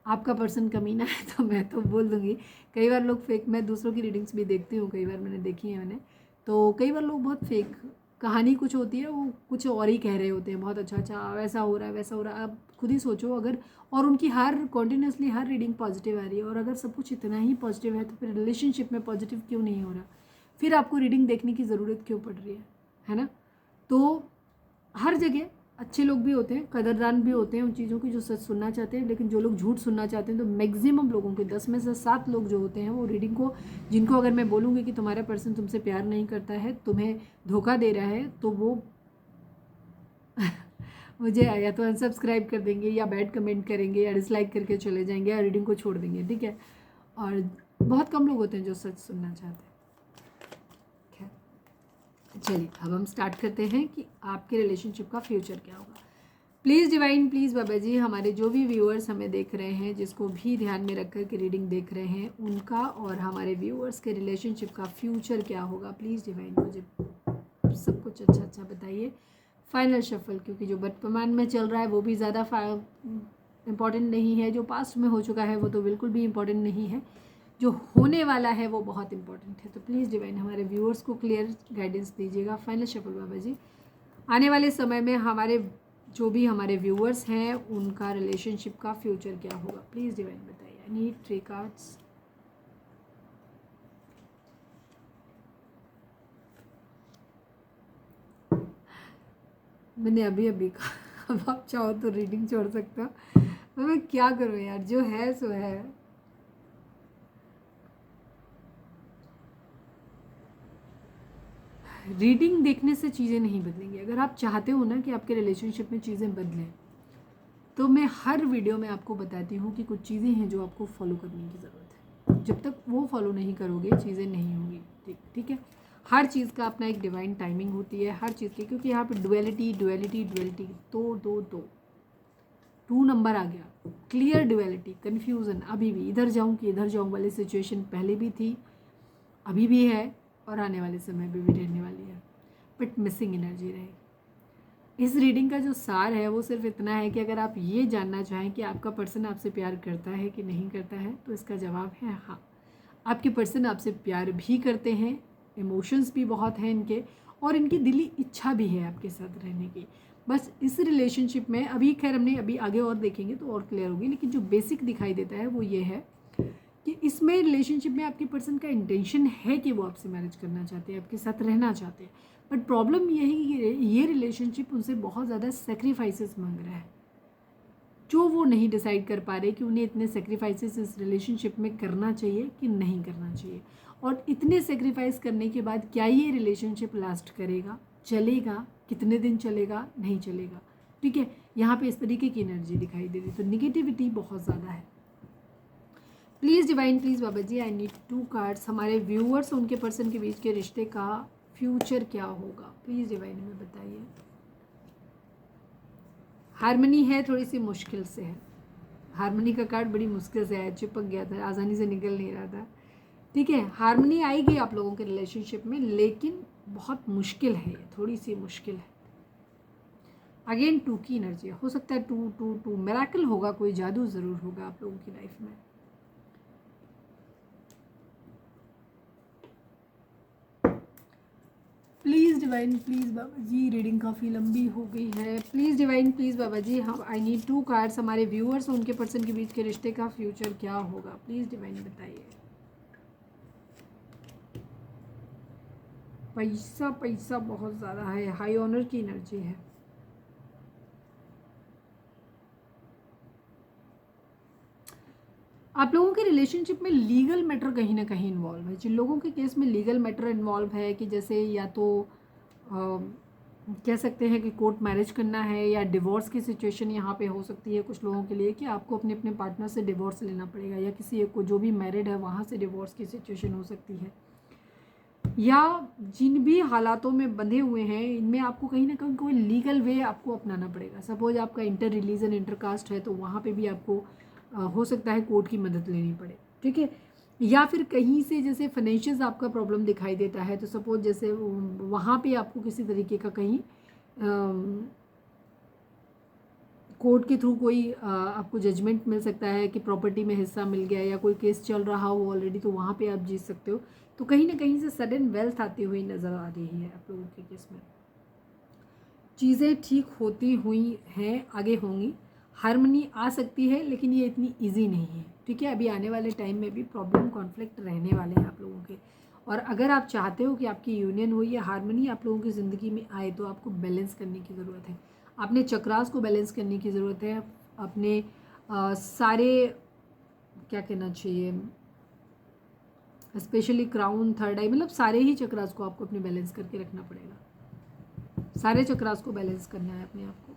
आपका पर्सन कमीना है, तो मैं तो बोल दूँगी। कई बार लोग फेक, मैं दूसरों की रीडिंग्स भी देखती हूँ, कई बार मैंने देखी है मैंने, तो कई बार लोग बहुत फेक, कहानी कुछ होती है, वो कुछ और ही कह रहे होते हैं, बहुत अच्छा अच्छा वैसा हो रहा है वैसा हो रहा है। आप खुद ही सोचो, अगर और उनकी हर कॉन्टीन्यूसली हर रीडिंग पॉजिटिव आ रही है, और अगर सब कुछ इतना ही पॉजिटिव है तो फिर रिलेशनशिप में पॉजिटिव क्यों नहीं हो रहा, फिर आपको रीडिंग देखने की ज़रूरत क्यों पड़ रही है ना। तो हर जगह अच्छे लोग भी होते हैं, कदरदान भी होते हैं उन चीज़ों की जो सच सुनना चाहते हैं, लेकिन जो लोग झूठ सुनना चाहते हैं, तो मैक्सिमम लोगों के 10 में से 7 लोग जो होते हैं वो रीडिंग को, जिनको अगर मैं बोलूँगी कि तुम्हारा पर्सन तुमसे प्यार नहीं करता है, तुम्हें धोखा दे रहा है, तो वो मुझे या तो अनसब्सक्राइब कर देंगे या बैड कमेंट करेंगे या डिसलाइक करके चले जाएंगे या रीडिंग को छोड़ देंगे, ठीक है। और बहुत कम लोग होते हैं जो सच सुनना चाहते हैं। चलिए अब हम स्टार्ट करते हैं कि आपके रिलेशनशिप का फ्यूचर क्या होगा। Please divine, please Baba ji, हमारे जो भी व्यूअर्स हमें देख रहे हैं, जिसको भी ध्यान में रख कर के रीडिंग देख रहे हैं, उनका और हमारे व्यूअर्स के रिलेशनशिप का फ्यूचर क्या होगा। प्लीज़ डिवाइन मुझे सब कुछ अच्छा अच्छा बताइए। फाइनल शफल, क्योंकि जो वर्तमान में चल रहा है वो भी ज़्यादा इम्पॉर्टेंट नहीं है, जो पास्ट में हो चुका है वो तो बिल्कुल भी इम्पॉर्टेंट नहीं है, जो होने वाला है वो बहुत इंपॉर्टेंट है। तो प्लीज़ डिवाइन हमारे व्यूअर्स को क्लियर गाइडेंस दीजिएगा। फाइनल शफल बाबा जी, आने वाले समय में हमारे जो भी हमारे व्यूअर्स हैं उनका रिलेशनशिप का फ्यूचर क्या होगा। प्लीज़ डिवाइन बताइए। आई नीड 3 कार्ड्स। मैंने अभी कहा, अब आप चाहो तो रीडिंग छोड़ सकते हो, मैं क्या करूँ यार, जो है सो है। रीडिंग देखने से चीज़ें नहीं बदलेंगी। अगर आप चाहते हो ना कि आपके रिलेशनशिप में चीज़ें बदलें, तो मैं हर वीडियो में आपको बताती हूँ कि कुछ चीज़ें हैं जो आपको फॉलो करने की ज़रूरत है। जब तक वो फॉलो नहीं करोगे चीज़ें नहीं होंगी, ठीक है। हर चीज़ का अपना एक डिवाइन टाइमिंग होती है, हर चीज़ की, क्योंकि यहाँ पे डुअलिटी डुअलिटी डुअलिटी, दो 2 नंबर आ गया, क्लियर डुअलिटी, कन्फ्यूज़न। अभी भी इधर जाऊँ कि इधर जाऊँ वाली सिचुएशन पहले भी थी, अभी भी है और आने वाले समय में भी रहने वाली है, बट मिसिंग एनर्जी रहेगी। इस रीडिंग का जो सार है वो सिर्फ इतना है कि अगर आप ये जानना चाहें कि आपका पर्सन आपसे प्यार करता है कि नहीं करता है, तो इसका जवाब है हाँ। आपके पर्सन आपसे प्यार भी करते हैं, इमोशंस भी बहुत हैं इनके, और इनकी दिली इच्छा भी है आपके साथ रहने की। बस इस रिलेशनशिप में अभी, खैर हमने अभी आगे और देखेंगे तो और क्लियर होगी, लेकिन जो बेसिक दिखाई देता है वो ये है कि इसमें रिलेशनशिप में आपके पर्सन का इंटेंशन है कि वो आपसे मैरिज करना चाहते हैं, आपके साथ रहना चाहते हैं, बट प्रॉब्लम यही है ये रिलेशनशिप उनसे बहुत ज़्यादा सेक्रीफाइसेस मांग रहा है, जो वो नहीं डिसाइड कर पा रहे कि उन्हें इतने सेक्रीफाइसेस इस रिलेशनशिप में करना चाहिए कि नहीं करना चाहिए, और इतने सेक्रीफाइस करने के बाद क्या ये रिलेशनशिप लास्ट करेगा, चलेगा, कितने दिन चलेगा, नहीं चलेगा, ठीक है। यहाँ पे इस तरीके की एनर्जी दिखाई दे रही, तो निगेटिविटी बहुत ज़्यादा है। Please divine, please Baba ji, I need 2 cards. हमारे व्यूअर्स उनके पर्सन के बीच के रिश्ते का फ्यूचर क्या होगा, प्लीज़ डिवाइन में बताइए। हारमनी है, थोड़ी सी मुश्किल से है, हारमनी का कार्ड बड़ी मुश्किल से है, चिपक गया था, आसानी से निकल नहीं रहा था, ठीक है। हारमनी आएगी आप लोगों के रिलेशनशिप में, लेकिन बहुत मुश्किल है, थोड़ी सी मुश्किल है। अगेन 2 की एनर्जी हो सकता है 2 2 2 मिरेकल होगा, कोई जादू ज़रूर होगा आप लोगों की लाइफ में। Please divine please Baba ji, reading काफ़ी लंबी हो गई है। Please divine please Baba ji, हम आई नीड 2 कार्ड्स। हमारे व्यूअर्स और उनके पर्सन के बीच के रिश्ते का फ्यूचर क्या होगा, प्लीज़ डिवाइन बताइए। पैसा पैसा बहुत ज़्यादा है, हाई ऑनर की एनर्जी है। आप लोगों के रिलेशनशिप में लीगल मैटर कहीं ना कहीं इन्वॉल्व है। जिन लोगों के केस में लीगल मैटर इन्वॉल्व है कि जैसे या तो कह सकते हैं कि कोर्ट मैरिज करना है या डिवोर्स की सिचुएशन यहाँ पे हो सकती है कुछ लोगों के लिए कि आपको अपने अपने पार्टनर से डिवोर्स लेना पड़ेगा, या किसी एक को जो भी मैरिड है वहाँ से डिवोर्स की सिचुएशन हो सकती है, या जिन भी हालातों में बंधे हुए हैं इनमें आपको कहीं ना कहीं कोई लीगल वे आपको अपनाना पड़ेगा। सपोज आपका इंटर रिलीजन इंटर कास्ट है तो वहाँ पे भी आपको हो सकता है कोर्ट की मदद लेनी पड़े, ठीक है। या फिर कहीं से जैसे फाइनेंशियल आपका प्रॉब्लम दिखाई देता है तो सपोज जैसे वहाँ पे आपको किसी तरीके का कहीं कोर्ट के थ्रू कोई आपको जजमेंट मिल सकता है कि प्रॉपर्टी में हिस्सा मिल गया, या कोई केस चल रहा हो ऑलरेडी तो वहाँ पे आप जीत सकते हो। तो कहीं ना कहीं से सडन वेल्थ आती हुई नज़र आ रही है आप लोगों के केस में। चीज़ें ठीक होती हुई हैं, आगे होंगी, हारमनी आ सकती है, लेकिन ये इतनी इजी नहीं है, ठीक है। अभी आने वाले टाइम में भी प्रॉब्लम कॉन्फ्लिक्ट रहने वाले हैं आप लोगों के। और अगर आप चाहते हो कि आपकी यूनियन हो या हारमनी आप लोगों की ज़िंदगी में आए तो आपको बैलेंस करने की ज़रूरत है। अपने चक्रास को बैलेंस करने की ज़रूरत है। अपने सारे क्या कहना चाहिए, स्पेशली क्राउन, थर्ड आई, मतलब सारे ही चक्रास को आपको अपने बैलेंस करके रखना पड़ेगा। सारे चक्रास को बैलेंस करना है अपने आप को।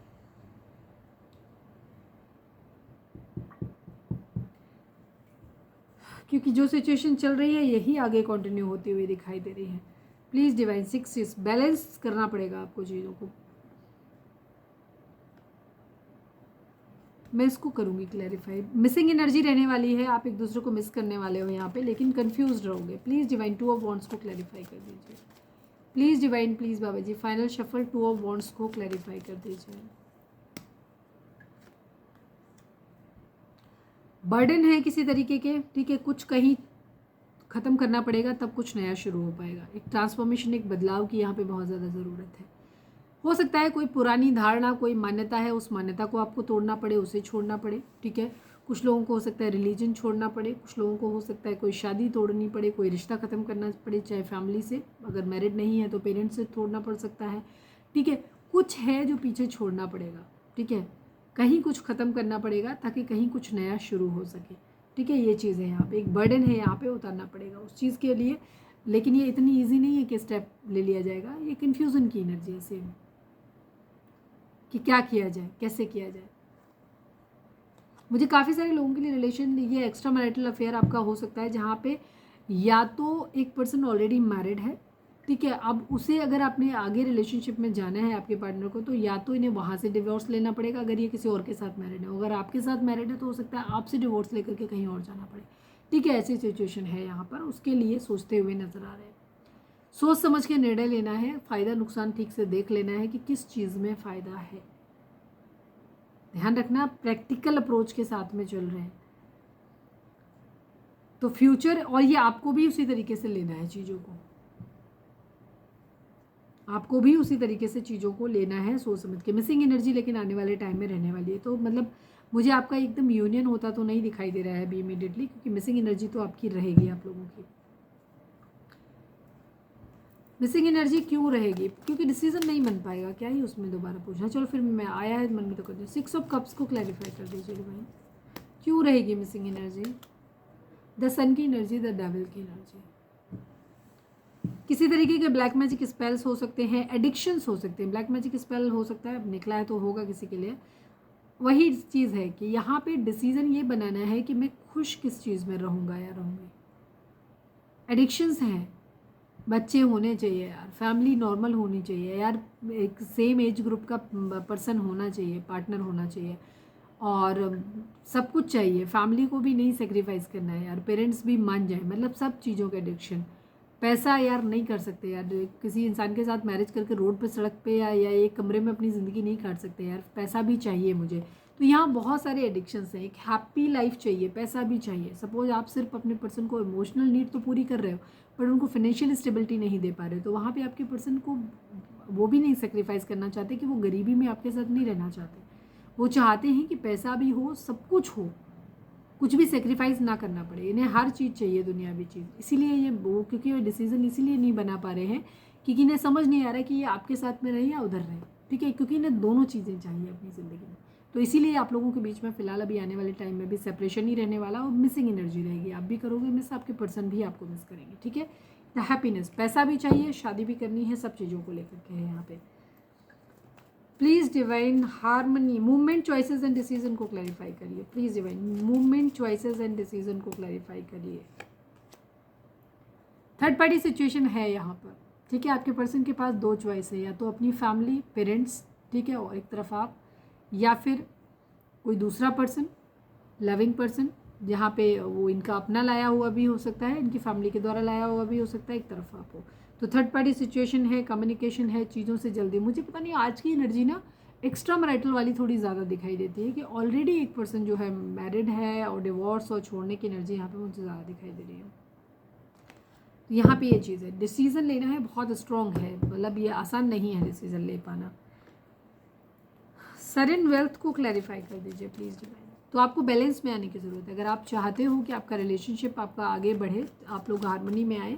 क्योंकि जो सिचुएशन चल रही है यही आगे कंटिन्यू होती हुई दिखाई दे रही है। प्लीज़ डिवाइन 6 बैलेंस करना पड़ेगा आपको चीज़ों को। मैं इसको करूँगी क्लैरिफाई। मिसिंग एनर्जी रहने वाली है, आप एक दूसरे को मिस करने वाले हो यहाँ पे, लेकिन कंफ्यूज रहोगे। प्लीज़ डिवाइन 2 ऑफ वॉन्ड्स को क्लैरिफाई कर दीजिए। Please divine please Baba ji, final shuffle 2 of wands को क्लैरिफाई कर दीजिए। बर्डन है किसी तरीके के, ठीक है, कुछ कहीं ख़त्म करना पड़ेगा तब कुछ नया शुरू हो पाएगा। एक ट्रांसफॉर्मेशन, एक बदलाव की यहाँ पे बहुत ज़्यादा ज़रूरत है। हो सकता है कोई पुरानी धारणा, कोई मान्यता है, उस मान्यता को आपको तोड़ना पड़े, उसे छोड़ना पड़े, ठीक है। कुछ लोगों को हो सकता है रिलीजन छोड़ना पड़े, कुछ लोगों को हो सकता है कोई शादी तोड़नी पड़े, कोई रिश्ता ख़त्म करना पड़े, चाहे फैमिली से, अगर मैरिड नहीं है तो पेरेंट्स से तोड़ना पड़ सकता है, ठीक है। कुछ है जो पीछे छोड़ना पड़ेगा, ठीक है। कहीं कुछ ख़त्म करना पड़ेगा ताकि कहीं कुछ नया शुरू हो सके, ठीक है। ये चीज़ है यहाँ पे, एक बर्डन है यहाँ पे, उतारना पड़ेगा उस चीज़ के लिए। लेकिन ये इतनी ईजी नहीं है कि स्टेप ले लिया जाएगा। ये कन्फ्यूज़न की एनर्जी है सेम, कि क्या किया जाए, कैसे किया जाए। मुझे काफ़ी सारे लोगों के लिए रिलेशन, ये एक्स्ट्रा मैरिटल अफेयर आपका हो सकता है जहाँ पे या तो एक पर्सन ऑलरेडी मैरिड है, ठीक है। अब उसे अगर आपने आगे रिलेशनशिप में जाना है आपके पार्टनर को, तो या तो इन्हें वहाँ से डिवोर्स लेना पड़ेगा अगर ये किसी और के साथ मैरिड है। अगर आपके साथ मैरिड है तो हो सकता है आपसे डिवोर्स लेकर के कहीं और जाना पड़े, ठीक है। ऐसी सिचुएशन है यहाँ पर, उसके लिए सोचते हुए नज़र आ रहे हैं। सोच समझ के निर्णय लेना है, फ़ायदा नुकसान ठीक से देख लेना है कि किस चीज़ में फ़ायदा है। ध्यान रखना, प्रैक्टिकल अप्रोच के साथ में चल रहे हैं तो फ्यूचर, और ये आपको भी उसी तरीके से लेना है चीज़ों को, आपको भी उसी तरीके से चीज़ों को लेना है सोच समझ के। मिसिंग एनर्जी लेकिन आने वाले टाइम में रहने वाली है, तो मतलब मुझे आपका एकदम यूनियन होता तो नहीं दिखाई दे रहा है अभी इमीडिएटली, क्योंकि मिसिंग एनर्जी तो आपकी रहेगी आप लोगों की। मिसिंग एनर्जी क्यों रहेगी? क्योंकि डिसीजन नहीं बन पाएगा। क्या ही उसमें दोबारा पूछना, चलो फिर मैं आया है मन में तो कर दूँ। 6 ऑफ कप्स को क्लैरिफाई कर दीजिए डिवाइन, क्यों रहेगी मिसिंग एनर्जी? द सन की एनर्जी, द डेविल की एनर्जी। किसी तरीके के ब्लैक मैजिक स्पेल्स हो सकते हैं, एडिक्शंस हो सकते हैं। ब्लैक मैजिक स्पेल हो सकता है, अब निकला है तो होगा किसी के लिए। वही चीज़ है कि यहाँ पे डिसीजन ये बनाना है कि मैं खुश किस चीज़ में रहूँगा या रहूँगी। एडिक्शंस हैं, बच्चे होने चाहिए यार, फैमिली नॉर्मल होनी चाहिए यार, एक सेम एज ग्रुप का पर्सन होना चाहिए, पार्टनर होना चाहिए, और सब कुछ चाहिए। फैमिली को भी नहीं सेक्रीफाइस करना है यार, पेरेंट्स भी मान जाए, मतलब सब चीज़ों का एडिक्शन, पैसा यार नहीं कर सकते यार, किसी इंसान के साथ मैरिज करके रोड पे सड़क पे या एक कमरे में अपनी ज़िंदगी नहीं काट सकते यार, पैसा भी चाहिए मुझे। तो यहाँ बहुत सारे एडिक्शंस हैं, एक हैप्पी लाइफ चाहिए, पैसा भी चाहिए। सपोज आप सिर्फ अपने पर्सन को इमोशनल नीड तो पूरी कर रहे हो पर उनको फाइनेंशियल स्टेबिलिटी नहीं दे पा रहे हो, तो वहाँ पे आपके पर्सन को वो भी नहीं सेक्रीफाइस करना चाहते कि वो गरीबी में आपके साथ नहीं रहना चाहते। वो चाहते हैं कि पैसा भी हो, सब कुछ हो, कुछ भी सेक्रीफाइस ना करना पड़े, इन्हें हर चीज़ चाहिए, दुनियावी चीज़। इसीलिए ये वो, क्योंकि ये डिसीजन इसीलिए नहीं बना पा रहे हैं क्योंकि इन्हें समझ नहीं आ रहा है कि ये आपके साथ में रहे या उधर रहे, ठीक है, क्योंकि इन्हें दोनों चीज़ें चाहिए अपनी ज़िंदगी में। तो इसीलिए आप लोगों के बीच में फ़िलहाल अभी आने वाले टाइम में भी सेपरेशन ही रहने वाला और मिसिंग एनर्जी रहेगी। आप भी करोगे मिस, आपके पर्सन भी आपको मिस करेंगे, ठीक है। द हैप्पीनेस, पैसा भी चाहिए, शादी भी करनी है, सब चीज़ों को लेकर के है यहाँ पे। Please divine harmony, movement choices and decision को क्लैरिफाई करिए। Please divine movement choices and decision को क्लैरिफाई करिए। थर्ड पार्टी सिचुएशन है यहाँ पर, ठीक है। आपके पर्सन के पास दो चॉइस है, या तो अपनी फैमिली पेरेंट्स, ठीक है, और एक तरफ आप, या फिर कोई दूसरा पर्सन, लविंग पर्सन, जहाँ पे वो इनका अपना लाया हुआ भी हो सकता है, इनकी फैमिली के द्वारा लाया हुआ भी हो सकता है, एक तरफ आप हो। तो थर्ड पार्टी सिचुएशन है, कम्युनिकेशन है, चीज़ों से जल्दी। मुझे पता नहीं आज की एनर्जी ना एक्स्ट्रा मैरिटल वाली थोड़ी ज़्यादा दिखाई देती है कि ऑलरेडी एक पर्सन जो है मैरिड है और डिवोर्स और छोड़ने की एनर्जी यहाँ पे मुझे ज़्यादा दिखाई दे रही है। तो यहाँ पे ये चीज़ है, डिसीज़न लेना है, बहुत स्ट्रॉन्ग है, मतलब ये आसान नहीं है डिसीज़न ले पाना। सडन वेल्थ को क्लैरिफाई कर दीजिए प्लीज़ डिवाइन। तो आपको बैलेंस में आने की ज़रूरत है। अगर आप चाहते हो कि आपका रिलेशनशिप आपका आगे बढ़े, आप लोग हार्मनी में आए,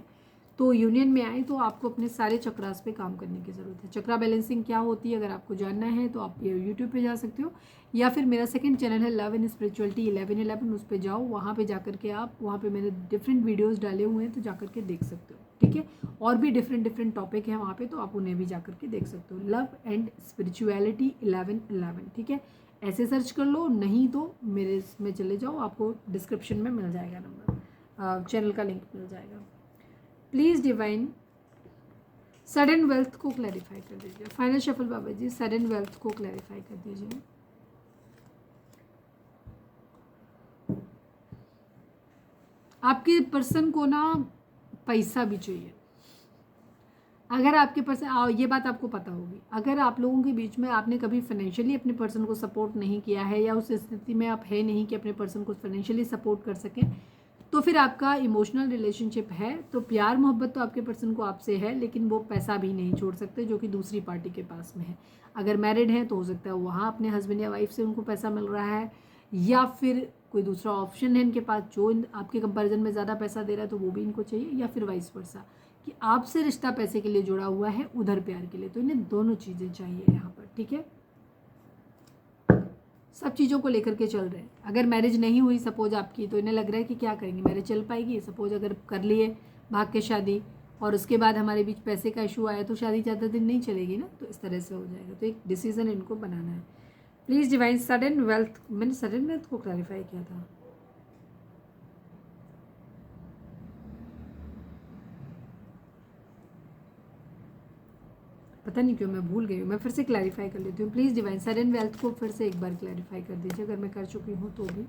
तो यूनियन में आए, तो आपको अपने सारे चक्रास पे काम करने की ज़रूरत है। चक्रा बैलेंसिंग क्या होती है अगर आपको जानना है तो आप यूट्यूब पे जा सकते हो, या फिर मेरा सेकंड चैनल है लव एंड स्पिरिचुअलिटी 1111, उस पर जाओ, वहाँ पे जाकर के आप, वहाँ पे मैंने डिफरेंट वीडियोज़ डाले हुए हैं, तो जाकर के देख सकते हो, ठीक है। और भी डिफरेंट टॉपिक हैं वहाँ पे, तो आप उन्हें भी जाकर के देख सकते हो। लव एंड स्पिरिचुअलिटी 1111, ठीक है, ऐसे सर्च कर लो, नहीं तो मेरे इसमें चले जाओ, आपको डिस्क्रिप्शन में मिल जाएगा नंबर, चैनल का लिंक मिल जाएगा। प्लीज़ डिवाइन सडन वेल्थ को क्लैरिफाई कर दीजिए। फाइनल शफल बाबा जी, सडन वेल्थ को क्लैरिफाई कर दीजिए। आपके पर्सन को ना पैसा भी चाहिए। अगर आपके पर्सन, ये बात आपको पता होगी, अगर आप लोगों के बीच में आपने कभी फाइनेंशियली अपने पर्सन को सपोर्ट नहीं किया है, या उस स्थिति में आप है नहीं कि अपने पर्सन को फाइनेंशियली सपोर्ट कर सकें, तो फिर आपका इमोशनल रिलेशनशिप है, तो प्यार मोहब्बत तो आपके पर्सन को आपसे है, लेकिन वो पैसा भी नहीं छोड़ सकते जो कि दूसरी पार्टी के पास में है। अगर मैरिड हैं तो हो सकता है वहाँ अपने हस्बैंड या वाइफ से उनको पैसा मिल रहा है, या फिर कोई दूसरा ऑप्शन है इनके पास जो आपके कंपैरिजन में ज़्यादा पैसा दे रहा है, तो वो भी इनको चाहिए, या फिर वाइस वर्सा कि आपसे रिश्ता पैसे के लिए जुड़ा हुआ है, उधर प्यार के लिए। तो इन्हें दोनों चीज़ें चाहिए यहाँ पर, ठीक है। सब चीज़ों को लेकर के चल रहे हैं। अगर मैरिज नहीं हुई सपोज आपकी, तो इन्हें लग रहा है कि क्या करेंगे, मैरिज चल पाएगी। सपोज अगर कर लिए भाग के शादी, और उसके बाद हमारे बीच पैसे का इशू आया, तो शादी ज़्यादा दिन नहीं चलेगी ना, तो इस तरह से हो जाएगा। तो एक डिसीज़न इनको बनाना है। प्लीज़ डिवाइन सडन वेल्थ, मैंने सडन वेल्थ को क्लैरिफाई किया था। पता नहीं क्यों मैं भूल गई हूँ, मैं फिर से क्लैरिफाई कर लेती हूँ। प्लीज़ डिवाइन सडन वेल्थ को फिर से एक बार क्लैरिफाई कर दीजिए, अगर मैं कर चुकी हूँ तो भी।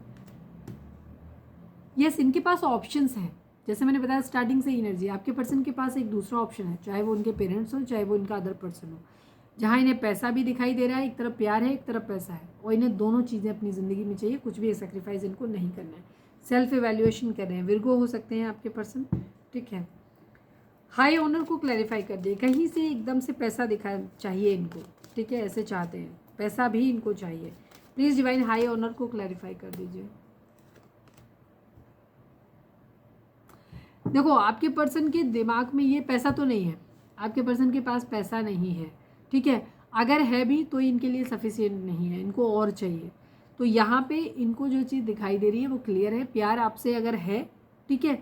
यस, इनके पास ऑप्शंस हैं, जैसे मैंने बताया स्टार्टिंग से एनर्जी, आपके पर्सन के पास एक दूसरा ऑप्शन है, चाहे वो उनके पेरेंट्स हो, चाहे वो इनका अदर पर्सन हो, जहाँ इन्हें पैसा भी दिखाई दे रहा है, एक तरफ प्यार है, एक तरफ पैसा है, और इन्हें दोनों चीज़ें अपनी ज़िंदगी में चाहिए, कुछ भी सेक्रीफाइस इनको नहीं करना है। सेल्फ एवेल्युएशन कर रहे हैं, विर्गो हो सकते हैं आपके पर्सन, ठीक है। हाई ऑनर को क्लैरिफाई कर दिए, कहीं से एकदम से पैसा दिखा चाहिए इनको, ठीक है, ऐसे चाहते हैं, पैसा भी इनको चाहिए। प्लीज़ डिवाइन हाई ऑनर को क्लैरिफाई कर दीजिए। देखो, आपके पर्सन के दिमाग में ये पैसा तो नहीं है, आपके पर्सन के पास पैसा नहीं है, ठीक है। अगर है भी तो इनके लिए सफिशिएंट नहीं है, इनको और चाहिए। तो यहाँ पे इनको जो चीज़ दिखाई दे रही है वो क्लियर है, प्यार आपसे अगर है, ठीक है,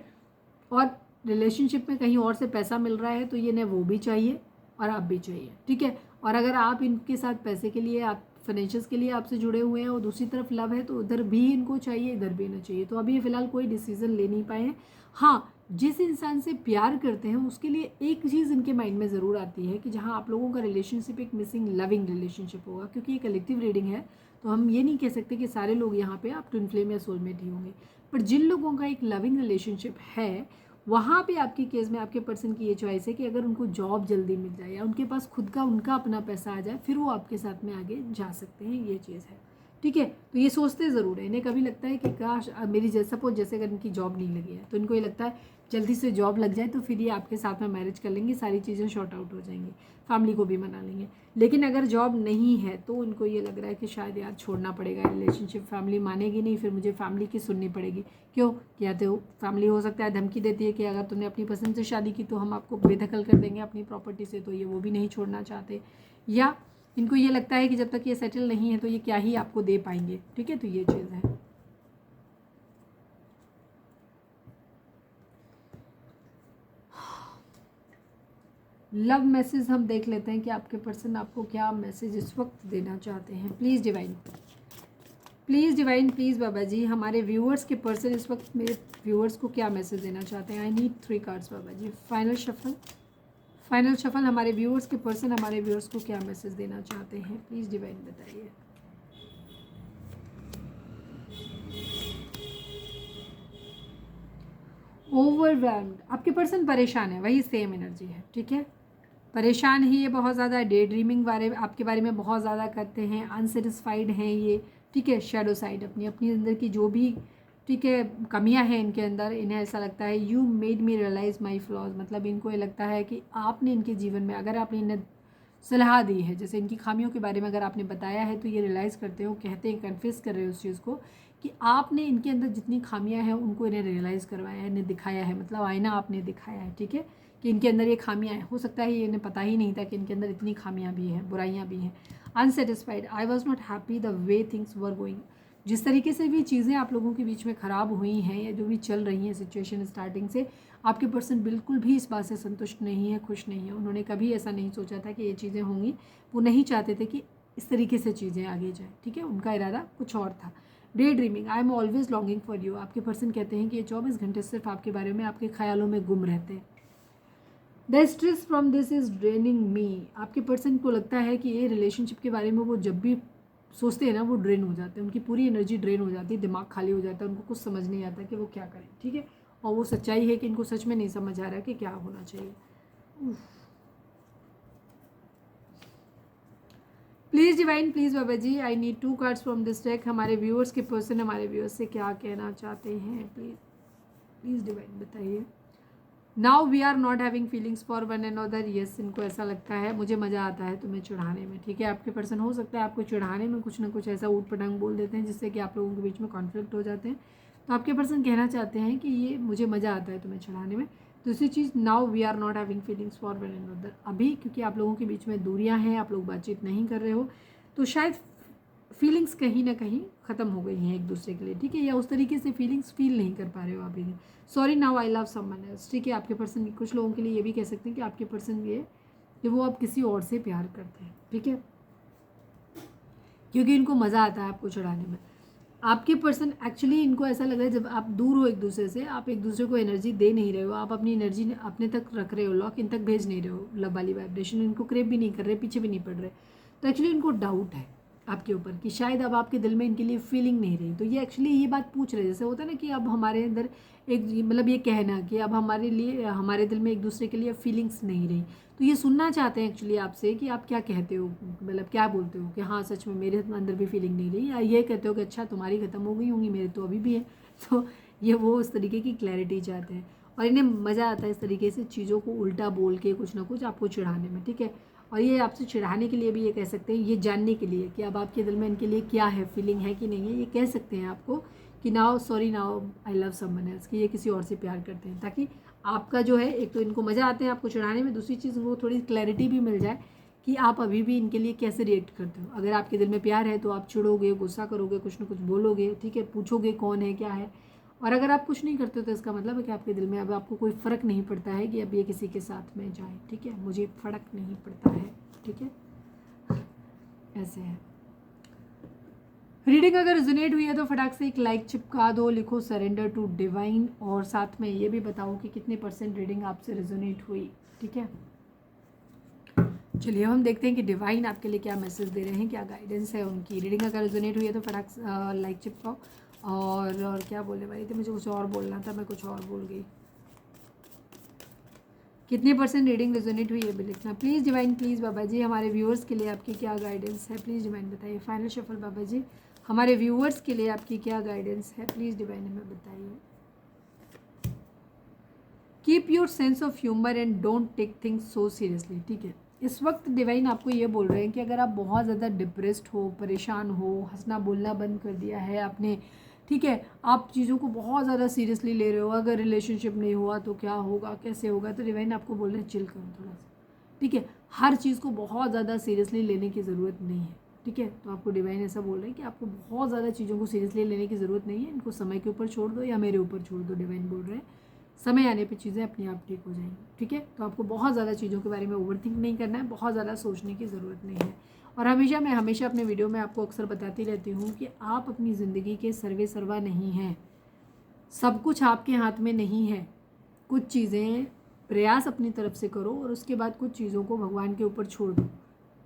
और रिलेशनशिप में कहीं और से पैसा मिल रहा है, तो ये ना वो भी चाहिए और आप भी चाहिए, ठीक है। और अगर आप इनके साथ पैसे के लिए, आप फाइनेंशियल्स के लिए आपसे जुड़े हुए हैं, और दूसरी तरफ लव है, तो उधर भी इनको चाहिए, इधर भी ना चाहिए। तो अभी फ़िलहाल कोई डिसीज़न ले नहीं पाए हैं। हाँ, जिस इंसान से प्यार करते हैं उसके लिए एक चीज़ इनके माइंड में ज़रूर आती है कि जहाँ आप लोगों का रिलेशनशिप एक मिसिंग लविंग रिलेशनशिप होगा, क्योंकि ये कलेक्टिव रीडिंग है, तो हम ये नहीं कह सकते कि सारे लोग यहाँ पे आप ट्विन फ्लेम या सोलमेट ही होंगे। पर जिन लोगों का एक लविंग रिलेशनशिप है, वहाँ पे आपके केस में आपके पर्सन की ये चॉइस है कि अगर उनको जॉब जल्दी मिल जाए या उनके पास खुद का उनका अपना पैसा आ जाए, फिर वो आपके साथ में आगे जा सकते हैं, ये चीज़ है। ठीक है, तो ये सोचते ज़रूर है, इन्हें कभी लगता है कि काश मेरी सपोज जैसे अगर इनकी जॉब नहीं लगी है तो इनको ये लगता है जल्दी से जॉब लग जाए तो फिर ये आपके साथ में मैरिज कर लेंगे, सारी चीज़ें शॉर्ट आउट हो जाएंगी, फैमिली को भी मना लेंगे। लेकिन अगर जॉब नहीं है तो उनको ये लग रहा है कि शायद यार छोड़ना पड़ेगा रिलेशनशिप, फैमिली मानेगी नहीं, फिर मुझे फैमिली की सुननी पड़ेगी। क्यों? या तो फैमिली हो सकता है धमकी देती है कि अगर तुमने अपनी पसंद से शादी की तो हम आपको बेदखल कर देंगे अपनी प्रॉपर्टी से, तो ये वो भी नहीं छोड़ना चाहते। या इनको ये लगता है कि जब तक ये सेटल नहीं है तो ये क्या ही आपको दे पाएंगे। ठीक है, तो ये चीज़ है। लव मैसेज हम देख लेते हैं कि आपके पर्सन आपको क्या मैसेज इस वक्त देना चाहते हैं। Please divine, please divine, please Baba ji, हमारे व्यूअर्स के पर्सन इस वक्त मेरे व्यूअर्स को क्या मैसेज देना चाहते हैं। I need 3 cards Baba ji. Final shuffle, final shuffle, हमारे व्यूअर्स के पर्सन हमारे व्यूअर्स को क्या मैसेज देना चाहते हैं, प्लीज़ डिवाइन बताइए। ओवरवेल्म्ड, आपके पर्सन परेशान है, वही सेम एनर्जी है। ठीक है, परेशान ही ये बहुत ज़्यादा, डे ड्रीमिंग आपके बारे में बहुत ज़्यादा करते हैं, अनसेटिस्फाइड हैं ये। ठीक है, शैडो साइड अपनी अपनी अंदर की जो भी, ठीक है, कमियां हैं इनके अंदर, इन्हें ऐसा लगता है you made me realise my flaws, मतलब इनको ये लगता है कि आपने इनके जीवन में, अगर आपने इन्हें सलाह दी है, जैसे इनकी खामियों के बारे में अगर आपने बताया है, तो ये रियलाइज़ करते हो, कहते हैं, कन्फेस कर रहे हो उस चीज़ को कि आपने इनके अंदर जितनी खामियां हैं उनको इन्हें रियलाइज़ करवाया है, इन्हें दिखाया है, मतलब आईना आपने दिखाया है। ठीक है, कि इनके अंदर ये खामियां हैं, हो सकता है ये इन्हें पता ही नहीं था कि इनके अंदर इतनी खामियां भी हैं, बुराइयां भी हैं। Unsatisfied, I was not happy the way things were going, जिस तरीके से भी चीज़ें आप लोगों के बीच में ख़राब हुई हैं या जो भी चल रही हैं सिचुएशन स्टार्टिंग से, आपके पर्सन बिल्कुल भी इस बात से संतुष्ट नहीं है, खुश नहीं है। उन्होंने कभी ऐसा नहीं सोचा था कि ये चीज़ें होंगी, वो नहीं चाहते थे कि इस तरीके से चीज़ें आगे जाएँ। ठीक है, उनका इरादा कुछ और था। Day dreaming, I am always longing for you, आपके पर्सन कहते हैं कि ये 24 घंटे सिर्फ आपके बारे में, आपके ख्यालों में गुम रहते हैं। The stress from this is draining me, आपके पर्सन को लगता है कि ये रिलेशनशिप के बारे में वो जब भी सोचते हैं ना, वो ड्रेन हो जाते हैं, उनकी पूरी एनर्जी ड्रेन हो जाती है, दिमाग खाली हो जाता है, उनको कुछ समझ नहीं आता कि वो क्या करें। ठीक है, और वो सच्चाई है कि इनको सच में नहीं समझ आ रहा कि क्या होना चाहिए। Please divine, please Baba ji, I need 2 cards from this deck, हमारे व्यूअर्स के पर्सन हमारे व्यूअर्स से क्या कहना चाहते हैं, प्लीज़ प्लीज़ डिवाइन बताइए। Now we are not having feelings for one and other, yes, इनको ऐसा लगता है मुझे मज़ा आता है तुम्हें चिढ़ाने में। ठीक है, आपके पर्सन हो सकता है आपको चिढ़ाने में कुछ ना कुछ ऐसा ऊट पटांग बोल देते हैं जिससे कि आप लोगों के बीच में कॉन्फ्लिक्ट हो जाते हैं। तो आपके पर्सन कहना चाहते हैं कि ये मुझे मज़ा आता है तुम्हें चिढ़ाने में। दूसरी चीज़, now we are not having feelings for one and other, अभी क्योंकि आप लोगों के बीच में दूरियां हैं, आप लोग बातचीत नहीं कर रहे हो, तो शायद फीलिंग्स कहीं ना कहीं ख़त्म हो गई हैं एक दूसरे के लिए। ठीक है, या उस तरीके से फीलिंग्स फील नहीं कर पा रहे हो आप इन्हें। Sorry, now I love someone else. ठीक है, आपके पर्सन, कुछ लोगों के लिए ये भी कह सकते हैं कि आपके पर्सन ये कि वो आप किसी और से प्यार करते हैं। ठीक है, क्योंकि इनको मज़ा आता है आपको चढ़ाने में। आपके पर्सन एक्चुअली, इनको ऐसा लग रहा है जब आप दूर हो एक दूसरे से, आप एक दूसरे को एनर्जी दे नहीं रहे हो, आप अपनी एनर्जी अपने तक रख रहे हो, लॉक इन तक भेज नहीं रहे हो, लव वाली वाइब्रेशन इनको क्रेव भी नहीं कर रहे, पीछे भी नहीं पड़ रहे। तो एक्चुअली इनको डाउट है आपके ऊपर कि शायद अब आपके दिल में इनके लिए फीलिंग नहीं रही। तो ये एक्चुअली ये बात पूछ रहे, जैसे होता है ना कि अब हमारे अंदर एक, मतलब ये कहना कि अब हमारे लिए, हमारे दिल में एक दूसरे के लिए फीलिंग्स नहीं रही। तो ये सुनना चाहते हैं एक्चुअली आपसे कि आप क्या कहते हो, मतलब क्या बोलते हो कि हाँ सच में मेरे अंदर भी फीलिंग नहीं रही, या ये कहते हो कि अच्छा तुम्हारी ख़त्म हो गई होंगी, मेरे तो अभी भी है। तो ये वो उस तरीके की क्लैरिटी चाहते हैं, और इन्हें मज़ा आता है इस तरीके से चीज़ों को उल्टा बोल के कुछ ना कुछ आपको चिढ़ाने में। ठीक है, और ये आपसे चिढ़ाने के लिए भी ये कह सकते हैं, ये जानने के लिए कि अब आपके दिल में इनके लिए क्या है, फीलिंग है कि नहीं है, ये कह सकते हैं आपको कि now sorry, now I love someone else, कि ये किसी और से प्यार करते हैं, ताकि आपका जो है, एक तो इनको मज़ा आते हैं आपको चिढ़ाने में, दूसरी चीज़ वो थोड़ी क्लैरिटी भी मिल जाए कि आप अभी भी इनके लिए कैसे रिएक्ट करते हो। अगर आपके दिल में प्यार है तो आप चिढ़ोगे, गुस्सा करोगे, कुछ ना कुछ बोलोगे। ठीक है, पूछोगे कौन है क्या है। और अगर आप कुछ नहीं करते हो तो इसका मतलब है कि आपके दिल में अब आपको कोई फ़र्क नहीं पड़ता है कि अब ये किसी के साथ में जाए। ठीक है, मुझे फ़र्क नहीं पड़ता है। ठीक है, ऐसे है। रीडिंग अगर रिजोनेट हुई है तो फटाक से एक लाइक चिपका दो, लिखो सरेंडर टू डिवाइन, और साथ में ये भी बताओ कि कितने % रीडिंग आपसे रिजोनेट हुई। ठीक है, चलिए हम देखते हैं कि डिवाइन आपके लिए क्या मैसेज दे रहे हैं, क्या गाइडेंस है उनकी। रीडिंग अगर रिजोनेट हुई है तो फटाक से लाइक चिपकाओ। और क्या बोलने वाली थी, मुझे कुछ और बोलना था, मैं कुछ और बोल गई। कितने % रीडिंग रेजोनेट हुई है भी लिखना please divine. Please Baba ji हमारे व्यूअर्स के लिए आपकी क्या गाइडेंस है, प्लीज़ डिवाइन बताइए। फाइनल शफल बाबा जी हमारे व्यूअर्स के लिए आपकी क्या गाइडेंस है, प्लीज़ डिवाइन हमें बताइए। Keep your sense of humour and don't take things so seriously. ठीक है, इस वक्त डिवाइन आपको ये बोल रहे हैं कि अगर आप बहुत ज़्यादा डिप्रेस्ड हो, परेशान हो, हंसना बोलना बंद कर दिया है आपने, ठीक है, आप चीज़ों को बहुत ज़्यादा सीरियसली ले रहे हो, अगर रिलेशनशिप नहीं हुआ तो क्या होगा, कैसे होगा, तो डिवाइन आपको बोल रहे हैं चिल करो थोड़ा सा। ठीक है, हर चीज़ को बहुत ज़्यादा सीरियसली लेने की ज़रूरत नहीं है। ठीक है, तो आपको डिवाइन ऐसा बोल रहे हैं कि आपको बहुत ज़्यादा चीज़ों को सीरियसली लेने की ज़रूरत नहीं है, इनको समय के ऊपर छोड़ दो या मेरे ऊपर छोड़ दो। डिवाइन बोल रहे हैं समय आने पे चीज़ें अपने आप ठीक हो जाएंगी। ठीक है, तो आपको बहुत ज़्यादा चीज़ों के बारे में ओवरथिंक नहीं करना है, बहुत ज़्यादा सोचने की ज़रूरत नहीं है। और मैं हमेशा अपने वीडियो में आपको अक्सर बताती रहती हूँ कि आप अपनी ज़िंदगी के सर्वे सर्वा नहीं हैं, सब कुछ आपके हाथ में नहीं है। कुछ चीज़ें प्रयास अपनी तरफ से करो और उसके बाद कुछ चीज़ों को भगवान के ऊपर छोड़ दो।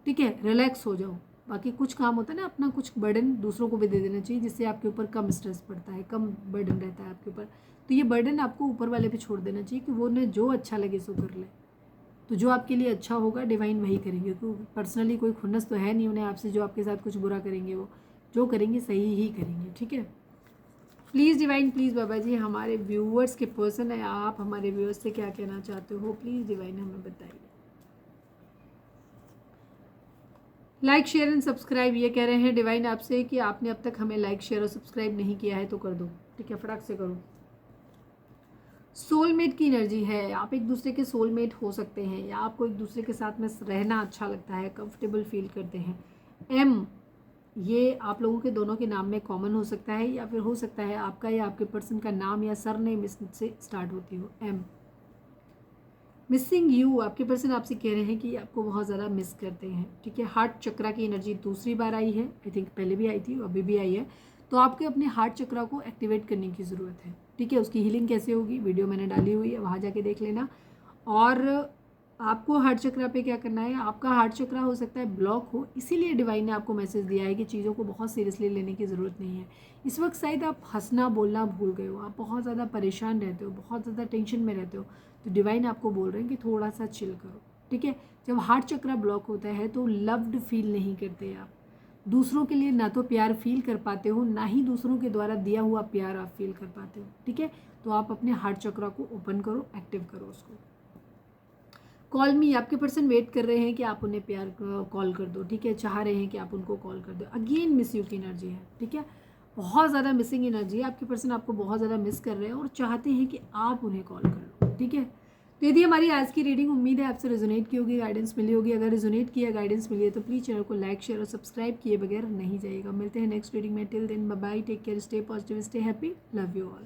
ठीक है, रिलैक्स हो जाओ। बाकी कुछ काम होता है ना, अपना कुछ बर्डन दूसरों को भी दे देना चाहिए, जिससे आपके ऊपर कम स्ट्रेस पड़ता है, कम बर्डन रहता है आपके ऊपर। तो ये बर्डन आपको ऊपर वाले पे छोड़ देना चाहिए कि वो उन्हें जो अच्छा लगे सो कर ले। तो जो आपके लिए अच्छा होगा डिवाइन वही करेंगे, क्योंकि पर्सनली कोई खुन्नस तो है नहीं उन्हें आपसे जो आपके साथ कुछ बुरा करेंगे, वो जो करेंगे सही ही करेंगे। ठीक है, please divine, please Baba ji हमारे व्यूअर्स के पर्सन है आप, हमारे व्यूअर्स से क्या कहना चाहते हो, प्लीज़ डिवाइन हमें बताइए। लाइक शेयर एंड सब्सक्राइब, ये कह रहे हैं डिवाइन आपसे कि आपने अब तक हमें लाइक शेयर और सब्सक्राइब नहीं किया है तो कर दो। ठीक है, फटाक से करो। सोलमेट की एनर्जी है, आप एक दूसरे के सोलमेट हो सकते हैं या आपको एक दूसरे के साथ में रहना अच्छा लगता है, कंफर्टेबल फील करते हैं। एम, ये आप लोगों के दोनों के नाम में कॉमन हो सकता है या फिर हो सकता है आपका या आपके पर्सन का नाम या सरनेम इससे स्टार्ट होती हो। एम, मिसिंग यू, आपके पर्सन आपसे कह रहे हैं कि आपको बहुत ज़्यादा मिस करते हैं। ठीक है, हार्ट चक्रा की एनर्जी दूसरी बार आई है, आई थिंक पहले भी आई थी अभी भी आई है। तो आपके अपने हार्ट चक्रा को एक्टिवेट करने की ज़रूरत है। ठीक है, उसकी हीलिंग कैसे होगी वीडियो मैंने डाली हुई है, वहाँ जाके देख लेना। और आपको हार्ट चक्रा पे क्या करना है, आपका हार्ट चक्रा हो सकता है ब्लॉक हो, इसीलिए डिवाइन ने आपको मैसेज दिया है कि चीज़ों को बहुत सीरियसली लेने की ज़रूरत नहीं है। इस वक्त शायद आप हंसना बोलना भूल गए हो, आप बहुत ज़्यादा परेशान रहते हो, बहुत ज़्यादा टेंशन में रहते हो। तो डिवाइन आपको बोल रहे हैं कि थोड़ा सा चिल करो। ठीक है, जब हार्ट चक्रा ब्लॉक होता है तो लव्ड फील नहीं करते आप, दूसरों के लिए ना तो प्यार फील कर पाते हो, ना ही दूसरों के द्वारा दिया हुआ प्यार आप फील कर पाते हो। ठीक है, तो आप अपने हार्ट चक्रा को ओपन करो, एक्टिव करो उसको। कॉल मी, आपके पर्सन वेट कर रहे हैं कि आप उन्हें प्यार कॉल कर दो। ठीक है, चाह रहे हैं कि आप उनको कॉल कर दो। अगेन मिस यू की एनर्जी है। ठीक है, बहुत ज़्यादा मिसिंग एनर्जी है, आपके पर्सन आपको बहुत ज़्यादा मिस कर रहे हैं और चाहते हैं कि आप उन्हें कॉल कर लो। ठीक है, तो यदि हमारी आज की रीडिंग उम्मीद है आपसे रेजोनेट की होगी, गाइडेंस मिली होगी। अगर रेजोनेट किया, गाइडेंस मिली है तो प्लीज़ चैनल को लाइक शेयर और सब्सक्राइब किए बगैर नहीं जाइएगा। मिलते हैं नेक्स्ट रीडिंग में, till then bye bye, take care, stay positive, stay happy, love you all.